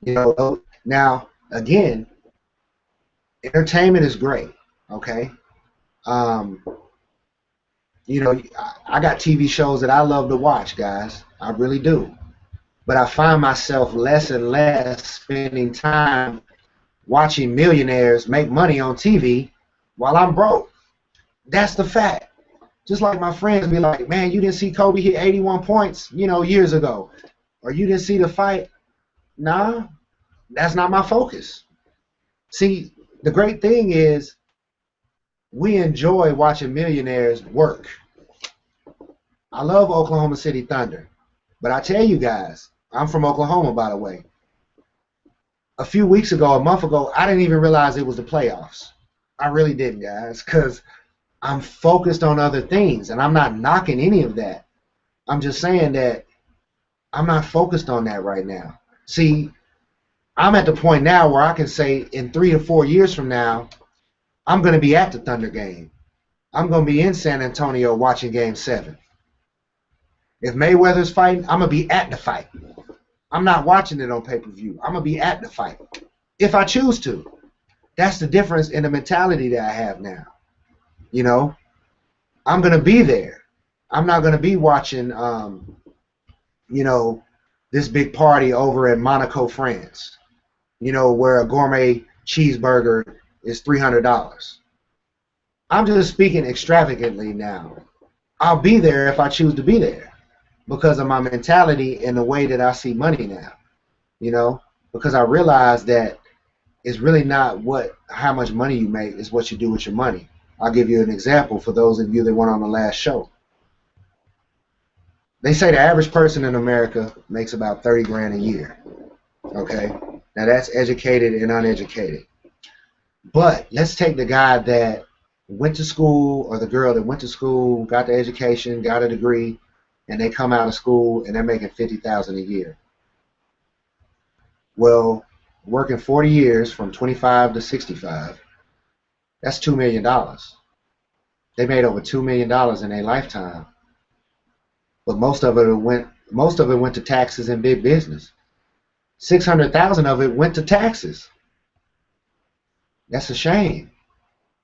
Now, again, entertainment is great, okay? Um, I got TV shows that I love to watch, guys. I really do. But I find myself less and less spending time watching millionaires make money on TV while I'm broke. That's the fact. Just like my friends be like, man, you didn't see Kobe hit 81 points, years ago. Or you didn't see the fight. Nah, that's not my focus. See, the great thing is we enjoy watching millionaires work. I love Oklahoma City Thunder. But I tell you guys, I'm from Oklahoma, by the way. A few weeks ago, a month ago, I didn't even realize it was the playoffs. I really didn't, guys, because I'm focused on other things, and I'm not knocking any of that. I'm just saying that I'm not focused on that right now. See, I'm at the point now where I can say in 3 to 4 years from now, I'm going to be at the Thunder game. I'm going to be in San Antonio watching Game 7. If Mayweather's fighting, I'm going to be at the fight. I'm not watching it on pay-per-view. I'm going to be at the fight if I choose to. That's the difference in the mentality that I have now. I'm going to be there. I'm not going to be watching, this big party over in Monaco, France, where a gourmet cheeseburger is $300. I'm just speaking extravagantly now. I'll be there if I choose to be there because of my mentality and the way that I see money now, because I realize that it's really not how much money you make, it's what you do with your money. I'll give you an example for those of you that went on the last show. They say the average person in America makes about 30 grand a year. Okay? Now that's educated and uneducated. But let's take the guy that went to school or the girl that went to school, got the education, got a degree, and they come out of school and they're making $50,000 a year. Well, working 40 years from 25 to 65, that's $2 million. They made over $2 million in their lifetime. But most of it went to taxes and big business. 600,000 of it went to taxes. That's a shame.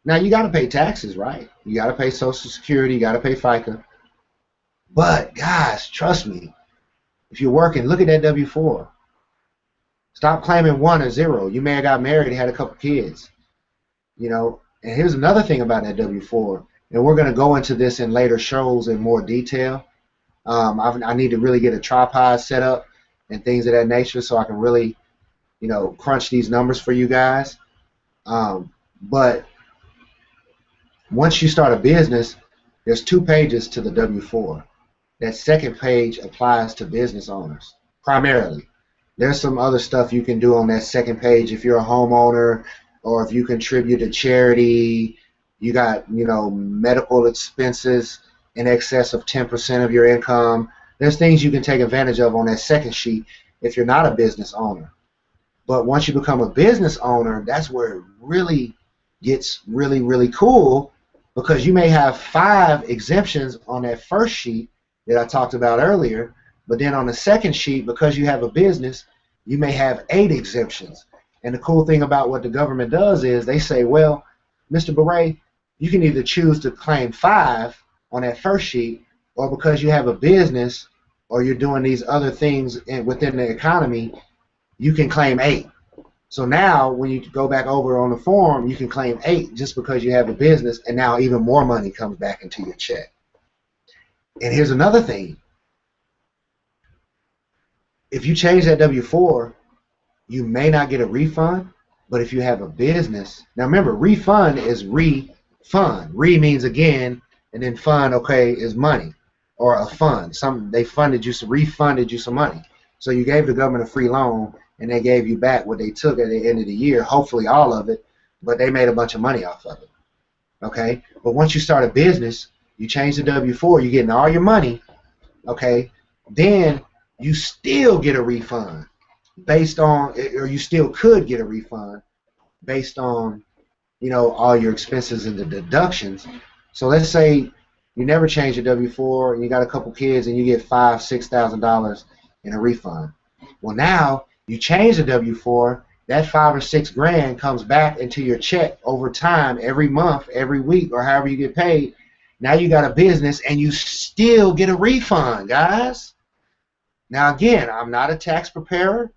Now you got to pay taxes, right? You got to pay Social Security, you got to pay FICA. But guys, trust me, if you're working, look at that W-4. Stop claiming 1 or 0. You may have got married and had a couple kids. And here's another thing about that W-4, and we're going to go into this in later shows in more detail. I need to really get a tripod set up and things of that nature so I can really, crunch these numbers for you guys. But once you start a business, there's 2 pages to the W-4. That second page applies to business owners, primarily. There's some other stuff you can do on that second page if you're a homeowner or if you contribute to charity. You got, medical expenses in excess of 10% of your income. There's things you can take advantage of on that second sheet if you're not a business owner. But once you become a business owner, that's where it really gets really, really cool because you may have 5 exemptions on that first sheet that I talked about earlier, but then on the second sheet, because you have a business, you may have 8 exemptions. And the cool thing about what the government does is they say, well, Mr. Beret, you can either choose to claim 5 on that first sheet, or because you have a business or you're doing these other things within the economy, you can claim 8. So now when you go back over on the form, you can claim 8 just because you have a business, and now even more money comes back into your check. And here's another thing. If you change that W-4, you may not get a refund, but if you have a business, now remember, refund is refund. Re means again, and then fund, okay, is money or a fund. They refunded you some money. So you gave the government a free loan, and they gave you back what they took at the end of the year, hopefully all of it, but they made a bunch of money off of it. Okay? But once you start a business, you change the W-4, you're getting all your money, okay? Then you still get a refund based on, or you still could get a refund based on, all your expenses and the deductions. So let's say you never change your W-4 and you got a couple kids and you get $5,000-$6,000 in a refund. Well, now you change the W-4, that 5 or 6 grand comes back into your check over time, every month, every week, or however you get paid. Now you got a business and you still get a refund, guys. Now again, I'm not a tax preparer.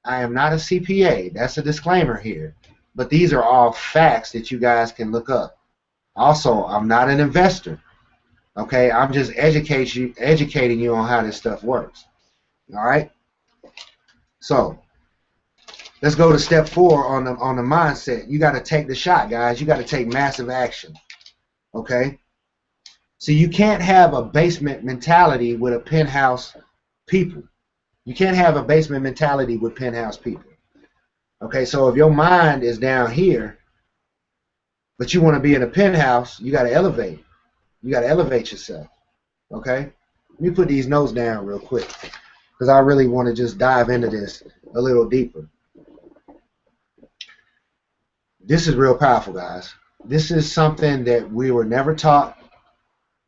I am not a CPA. That's a disclaimer here. But these are all facts that you guys can look up. Also, I'm not an investor. Okay, I'm just educating you on how this stuff works. All right. So let's go to step 4 on the mindset. You got to take the shot, guys. You got to take massive action. Okay. So you can't have a basement mentality with a penthouse people. You can't have a basement mentality with penthouse people. Okay, so if your mind is down here, but you want to be in a penthouse, you got to elevate. You got to elevate yourself. Okay? Let me put these notes down real quick because I really want to just dive into this a little deeper. This is real powerful, guys. This is something that we were never taught,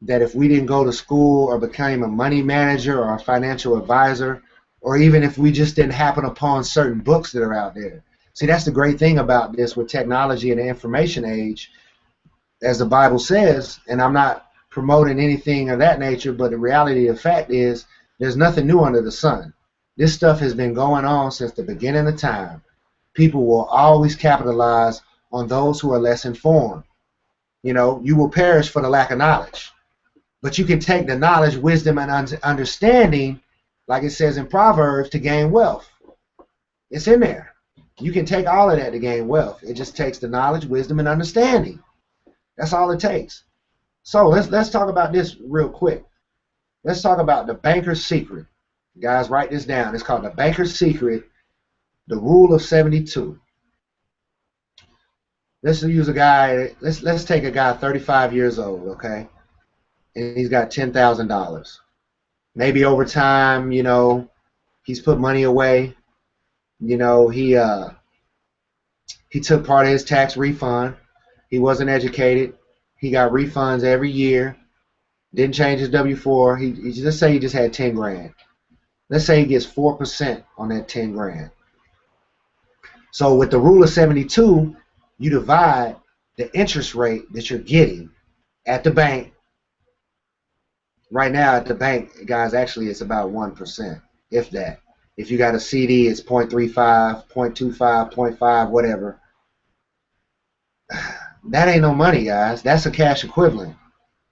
that if we didn't go to school or became a money manager or a financial advisor, or even if we just didn't happen upon certain books that are out there. See, that's the great thing about this with technology and the information age, as the Bible says, and I'm not promoting anything of that nature, but the reality of the fact is there's nothing new under the sun. This stuff has been going on since the beginning of time. People will always capitalize on those who are less informed. You will perish for the lack of knowledge. But you can take the knowledge, wisdom, and understanding, like it says in Proverbs, to gain wealth. It's in there. You can take all of that to gain wealth. It just takes the knowledge, wisdom, and understanding. That's all it takes. So let's talk about this real quick. Let's talk about the banker's secret. Guys, write this down. It's called the banker's secret, the rule of 72. Let's use a guy. Let's take a guy 35 years old, okay? And he's got $10,000. Maybe over time, he's put money away. He took part of his tax refund. He wasn't educated. He got refunds every year. Didn't change his W-4. Let's say he just had 10 grand. Let's say he gets 4% on that 10 grand. So with the rule of 72, you divide the interest rate that you're getting at the bank. Right now at the bank, guys, actually it's about 1%, if that. If you got a CD, it's 0.35, 0.25, 0.5, whatever. That ain't no money, guys. That's a cash equivalent.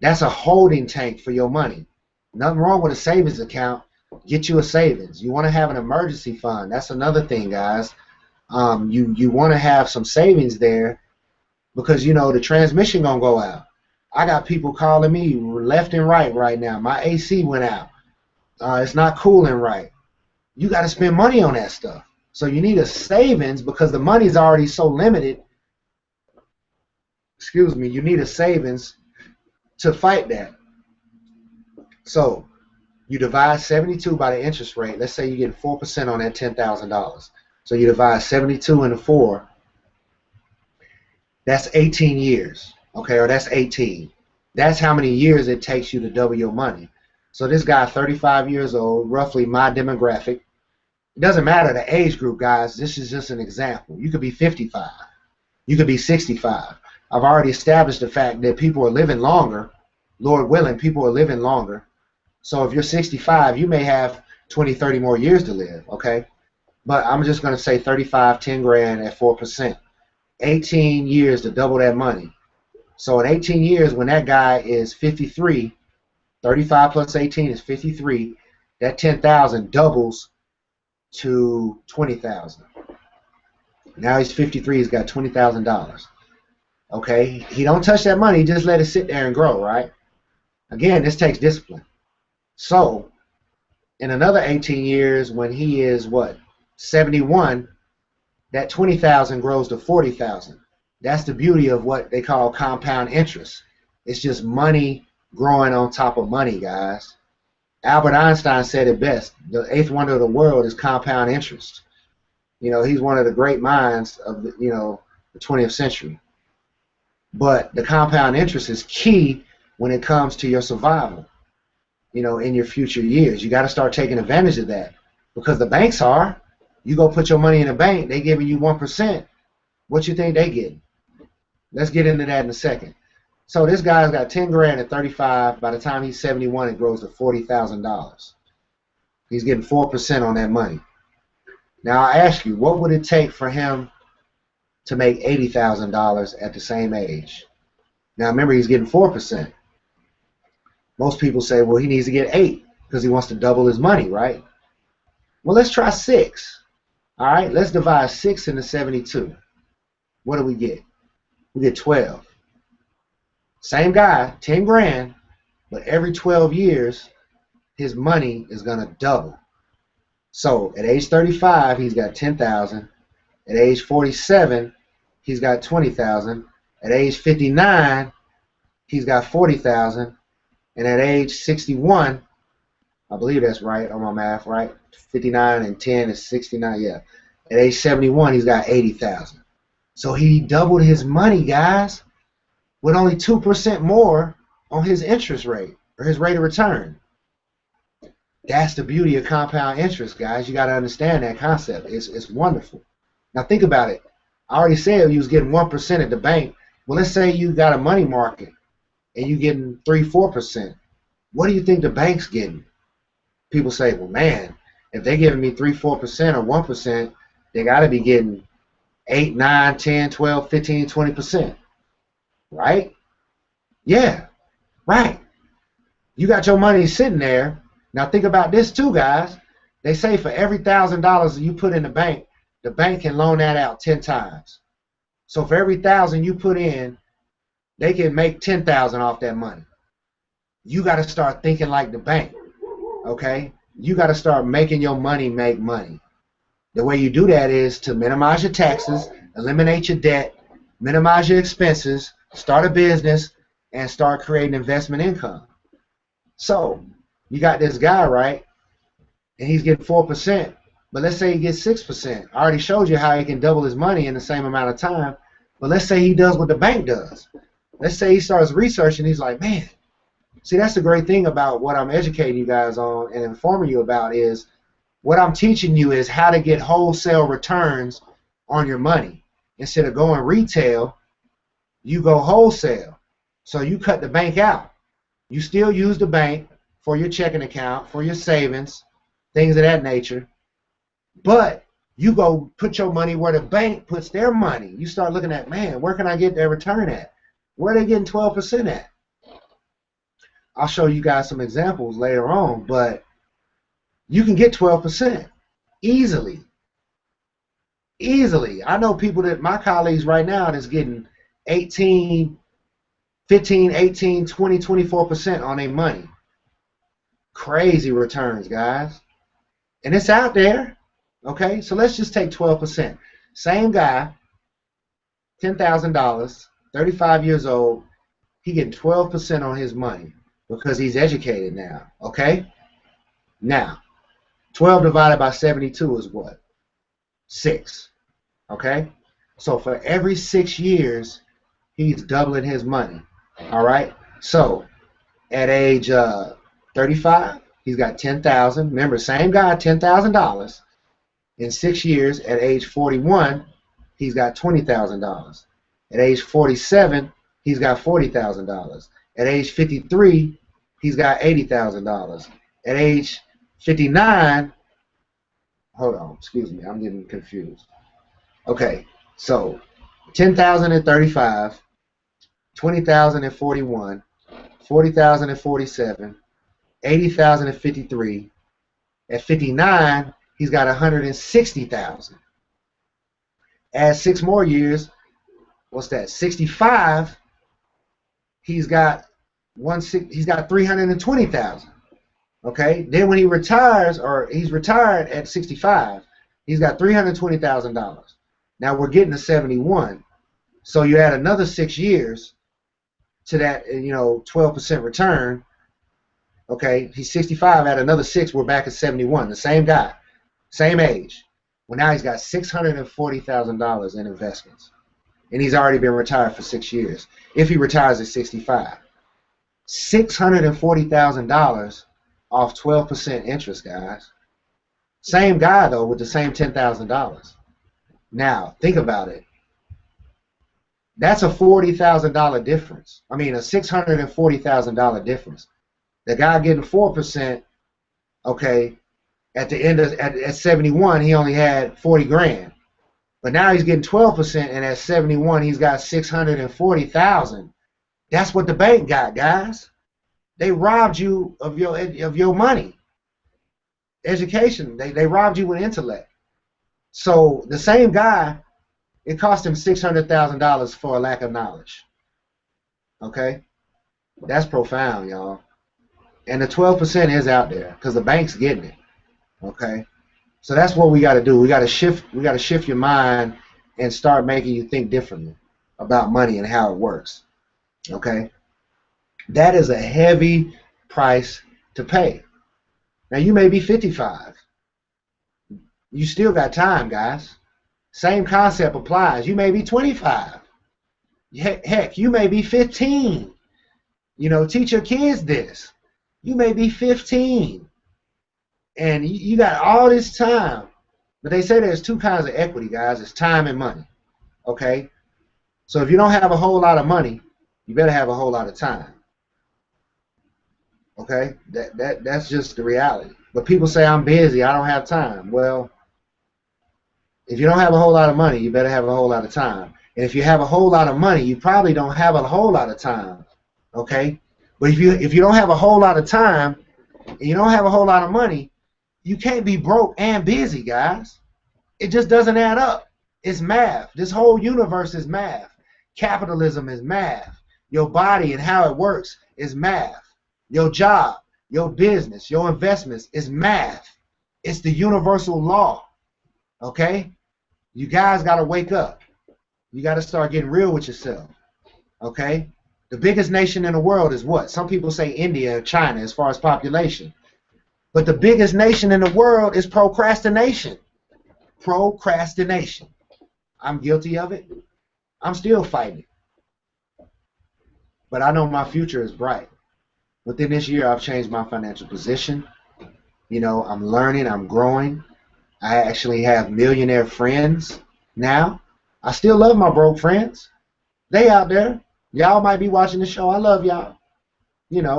That's a holding tank for your money. Nothing wrong with a savings account. Get you a savings. You want to have an emergency fund. That's another thing, guys. You want to have some savings there because, the transmission going to go out. I got people calling me left and right now. My AC went out. It's not cooling right. You got to spend money on that stuff. So you need a savings because the money's already so limited. Excuse me. You need a savings to fight that. So you divide 72 by the interest rate. Let's say you get 4% on that $10,000. So you divide 72 into 4. That's 18 years, okay, or that's 18. That's how many years it takes you to double your money. So this guy, 35 years old, roughly my demographic. It doesn't matter the age group, guys. This is just an example. You could be 55. You could be 65. I've already established the fact that people are living longer. Lord willing, people are living longer. So if you're 65, you may have 20, 30 more years to live, okay? But I'm just going to say 35, 10 grand at 4%. 18 years to double that money. So in 18 years, when that guy is 53, 35 plus 18 is 53, that 10,000 doubles to 20,000. Now he's 53, he's got $20,000. Okay, he don't touch that money, just let it sit there and grow, right? Again, this takes discipline. So in another 18 years, when he is what, 71, that 20,000 grows to 40,000. That's the beauty of what they call compound interest. It's just money growing on top of money, guys. Albert Einstein said it best. The eighth wonder of the world is compound interest. You know, he's one of the great minds of the, the 20th century. But the compound interest is key when it comes to your survival, in your future years. You got to start taking advantage of that because the banks are. You go put your money in the bank, they giving you 1%. What you think they getting? Let's get into that in a second. So this guy's got 10 grand at 35. By the time he's 71, it grows to $40,000. He's getting 4% on that money. Now I ask you, what would it take for him to make $80,000 at the same age? Now remember, he's getting 4%. Most people say, well, he needs to get 8 because he wants to double his money, right? Well, let's try 6. All right, let's divide 6 into 72. What do we get? We get 12. Same guy, 10 grand, but every 12 years, his money is going to double. So at age 35, he's got 10,000. At age 47, he's got 20,000. At age 59, he's got 40,000. And at age 61, I believe that's right on my math, right? 59 and 10 is 69, yeah. At age 71, he's got 80,000. So he doubled his money, guys, with only 2% more on his interest rate, or his rate of return. That's the beauty of compound interest, guys. You got to understand that concept. It's wonderful. Now think about it. I already said you was getting 1% at the bank. Well, let's say you got a money market and you're getting 3-4%. What do you think the bank's getting? People say, well, man, if they're giving me 3-4% or 1%, they got to be getting 8, 9, 10, 12, 15, 20%. Right? Yeah, right. You got your money sitting there. Now think about this too, guys. They say for every $1,000 you put in the bank can loan that out 10 times. So for every 1,000 you put in, they can make 10,000 off that money. You got to start thinking like the bank, okay? You got to start making your money make money. The way you do that is to minimize your taxes, eliminate your debt, minimize your expenses, start a business, and start creating investment income. So you got this guy, right? And he's getting 4%, but let's say he gets 6%. I already showed you how he can double his money in the same amount of time, but let's say he does what the bank does. Let's say he starts researching, he's like, man, see, that's the great thing about what I'm educating you guys on and informing you about is what I'm teaching you is how to get wholesale returns on your money. Instead of going retail, you go wholesale. So you cut the bank out. You still use the bank for your checking account, for your savings, things of that nature. But you go put your money where the bank puts their money. You start looking at, man, where can I get their return at? Where are they getting 12% at? I'll show you guys some examples later on, but you can get 12% easily. Easily. I know people that my colleagues right now that's getting 18, 15, 18, 20, 24% on their money. Crazy returns, guys. And it's out there. Okay, so let's just take 12%. Same guy, $10,000, 35 years old, he getting 12% on his money because he's educated now. Okay? Now, 12 divided by 72 is what? 6. Okay? So for every 6 years, he's doubling his money. All right. So at age 35, he's got 10,000. Remember, same guy, $10,000. In 6 years, at age 41, he's got $20,000. At age 47, he's got $40,000. At age 53, he's got $80,000. At age 59, hold on, excuse me, I'm getting confused. Okay, so 10,000 at 35, 20,000 at 41, 40,000 at 47, 80,000 at 53. At 59, he's got 160,000. Add 6 more years, what's that? 65. He's got 320,000. Okay. Then when he retires, or he's retired at 65, he's got $320,000. Now we're getting to 71. So you add another 6 years to that, 12% return. Okay, he's 65. Add another 6, we're back at 71. The same guy, same age. Well, now he's got $640,000 in investments, and he's already been retired for 6 years. If he retires at 65, $640,000 off 12% interest, guys. Same guy though, with the same $10,000. Now think about it. That's a $40,000 difference. I mean, a $640,000 difference. The guy getting 4%, okay, at the end of at 71, he only had 40 grand. But now he's getting 12%, and at 71, he's got 640,000. That's what the bank got, guys. They robbed you of your money. Education. They robbed you with intellect. So the same guy, it cost him $600,000 for a lack of knowledge. Okay? That's profound, y'all. And the 12% is out there because the bank's getting it. Okay? So that's what we got to do. We got to shift your mind and start making you think differently about money and how it works. Okay? That is a heavy price to pay. Now you may be 55. You still got time, guys. Same concept applies. You may be 25. Heck, you may be 15. Teach your kids this. You may be 15. And you got all this time. But they say there's 2 kinds of equity, guys. It's time and money. Okay? So if you don't have a whole lot of money, you better have a whole lot of time. Okay? That's just the reality. But people say, I'm busy, I don't have time. Well, if you don't have a whole lot of money, you better have a whole lot of time. And if you have a whole lot of money, you probably don't have a whole lot of time. Okay? But if you don't have a whole lot of time and you don't have a whole lot of money, you can't be broke and busy, guys. It just doesn't add up. It's math. This whole universe is math. Capitalism is math. Your body and how it works is math. Your job, your business, your investments is math. It's the universal law. Okay? You guys got to wake up. You got to start getting real with yourself. Okay? The biggest nation in the world is what? Some people say India and China as far as population. But the biggest nation in the world is procrastination. Procrastination. I'm guilty of it. I'm still fighting. But I know my future is bright. Within this year, I've changed my financial position. I'm learning, I'm growing. I actually have millionaire friends now. I still love my broke friends. They out there. Y'all might be watching the show. I love y'all.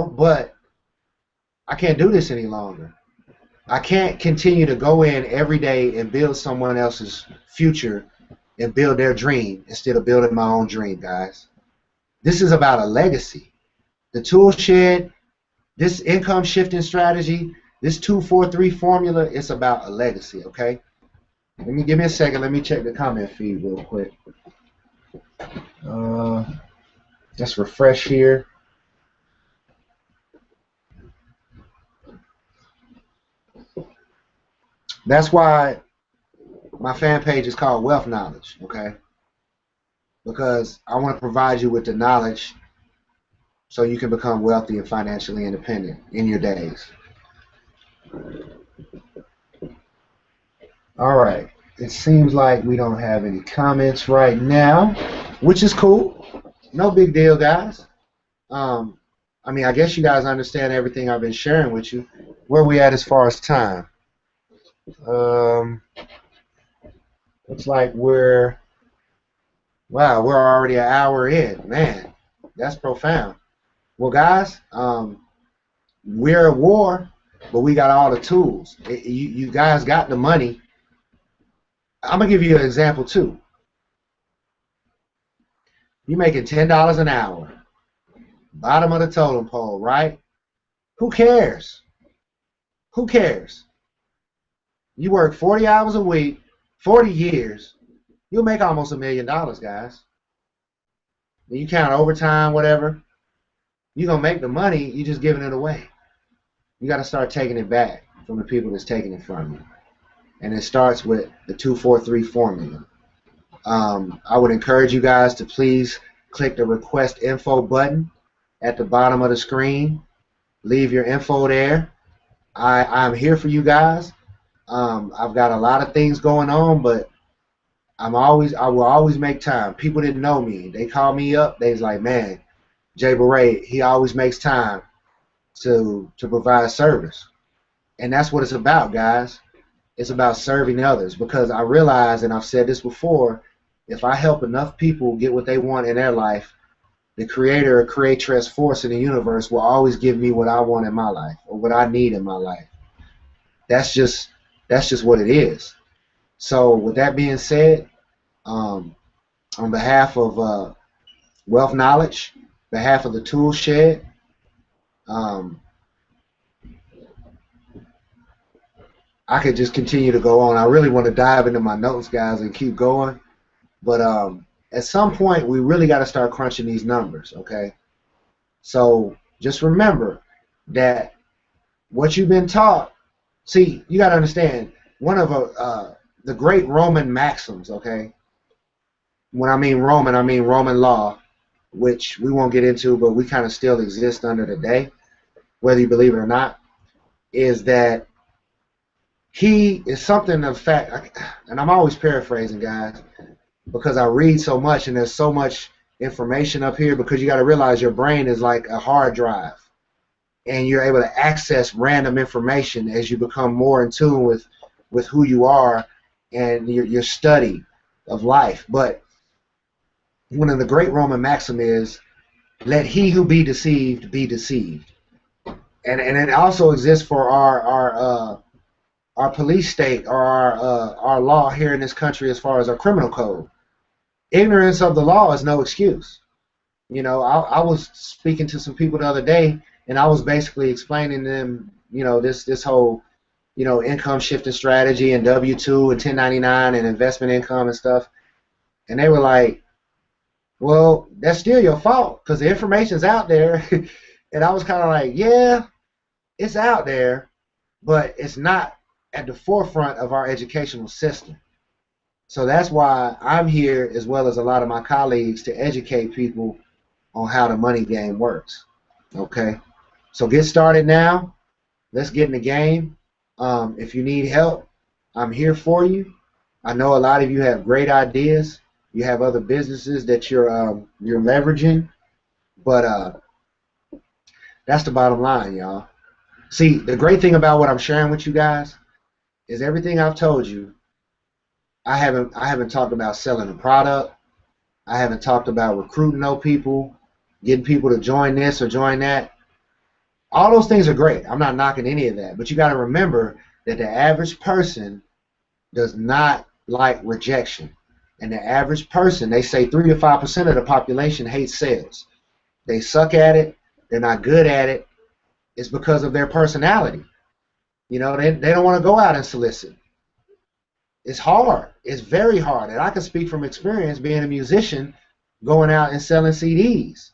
But I can't do this any longer. I can't continue to go in every day and build someone else's future and build their dream instead of building my own dream, guys. This is about a legacy. The tool shed, this income shifting strategy, this 2-4-3 formula, it's about a legacy, okay? Give me a second. Let me check the comment feed real quick. Just refresh here. That's why my fan page is called Wealth Knowledge, okay? Because I want to provide you with the knowledge so you can become wealthy and financially independent in your days. All right. It seems like we don't have any comments right now, which is cool. No big deal, guys. Um, I mean, I guess you guys understand everything I've been sharing with you. Where we at as far as time? Um, Looks like we're already an hour in. Man, that's profound. Well, guys, we're at war, but we got all the tools. You guys got the money. I'm gonna give you an example too. You're making $10 an hour, bottom of the totem pole, right? Who cares? Who cares? You work 40 hours a week, 40 years, you'll make almost $1 million, guys. When you count overtime, whatever, you're gonna make the money. You're just giving it away. You got to start taking it back from the people that's taking it from you, and it starts with the 243 formula. I would encourage you guys to please click the request info button at the bottom of the screen. Leave your info there. I'm here for you guys. I've got a lot of things going on, but I will always make time. People didn't know me. They call me up. They was like, man, Jay Beret, he always makes time to provide service. And that's what it's about, guys. It's about serving others, because I realize, and I've said this before, if I help enough people get what they want in their life, the creator or creatress force in the universe will always give me what I want in my life, or what I need in my life. That's just what it is. So with that being said, on behalf of Wealth Knowledge, behalf of the Tool Shed, I could just continue to go on. I really want to dive into my notes, guys, and keep going. But at some point, we really got to start crunching these numbers, okay? So just remember that what you've been taught, see, you got to understand, one of the great Roman maxims, okay? When I mean Roman law, which we won't get into, but we kind of still exist under today, whether you believe it or not, is that he is something of fact, and I'm always paraphrasing, guys, because I read so much and there's so much information up here, because you got to realize your brain is like a hard drive, and you're able to access random information as you become more in tune with who you are and your study of life. But one of the great Roman maxims is, let he who be deceived be deceived. And it also exists for our police state, or our law here in this country as far as our criminal code. Ignorance of the law is no excuse. You know, I was speaking to some people the other day, and I was basically explaining to them, you know, this whole, you know, income shifting strategy and W-2 and 1099 and investment income and stuff. And they were like, well, that's still your fault, because the information's out there. And I was kind of like, yeah, it's out there, but it's not at the forefront of our educational system. So that's why I'm here, as well as a lot of my colleagues, to educate people on how the money game works. Okay? So get started now. Let's get in the game. If you need help, I'm here for you. I know a lot of you have great ideas. You have other businesses that you're leveraging, but that's the bottom line, y'all. See, the great thing about what I'm sharing with you guys is everything I've told you. I haven't talked about selling a product. I haven't talked about recruiting no people, getting people to join this or join that. All those things are great. I'm not knocking any of that, but you got to remember that the average person does not like rejection. And the average person, they say 3 to 5% of the population hates sales. They suck at it. They're not good at it. It's because of their personality. You know, they don't want to go out and solicit. It's hard. It's very hard. And I can speak from experience being a musician, going out and selling CDs.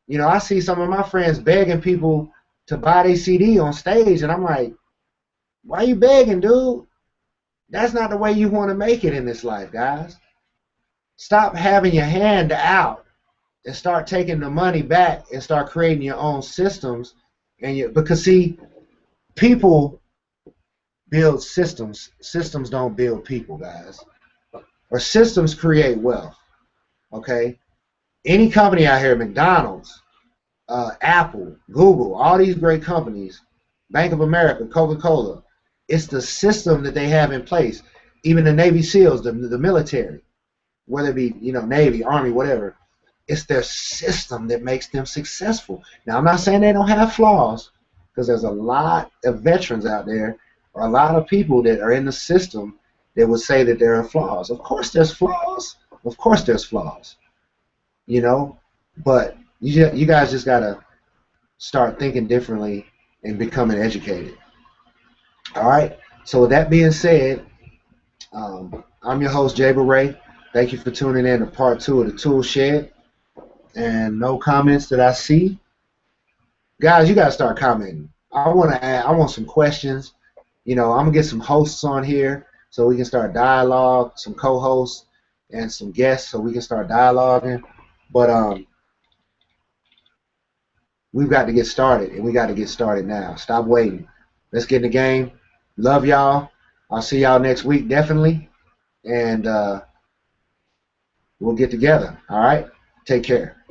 You know, I see some of my friends begging people to buy their CD on stage, and I'm like, why are you begging, dude? That's not the way you want to make it in this life, guys. Stop having your hand out and start taking the money back and start creating your own systems. Because see, people build systems. Systems don't build people, guys. Or systems create wealth. Okay? Any company out here, McDonald's, Apple, Google, all these great companies, Bank of America, Coca-Cola, it's the system that they have in place. Even the Navy SEALs, the military, whether it be, Navy, Army, whatever, it's their system that makes them successful. Now, I'm not saying they don't have flaws, because there's a lot of veterans out there, or a lot of people that are in the system that would say that there are flaws. Of course there's flaws. Of course there's flaws. You know, but you guys just gotta start thinking differently and becoming educated. All right. So with that being said, I'm your host Jay Ray. Thank you for tuning in to part 2 of the Tool Shed. And no comments that I see, guys. You gotta start commenting. I want some questions. I'm gonna get some hosts on here so we can start dialogue. Some co-hosts and some guests so we can start dialoguing. But we've got to get started, and we got to get started now. Stop waiting. Let's get in the game. Love y'all. I'll see y'all next week, definitely. And we'll get together. All right? Take care.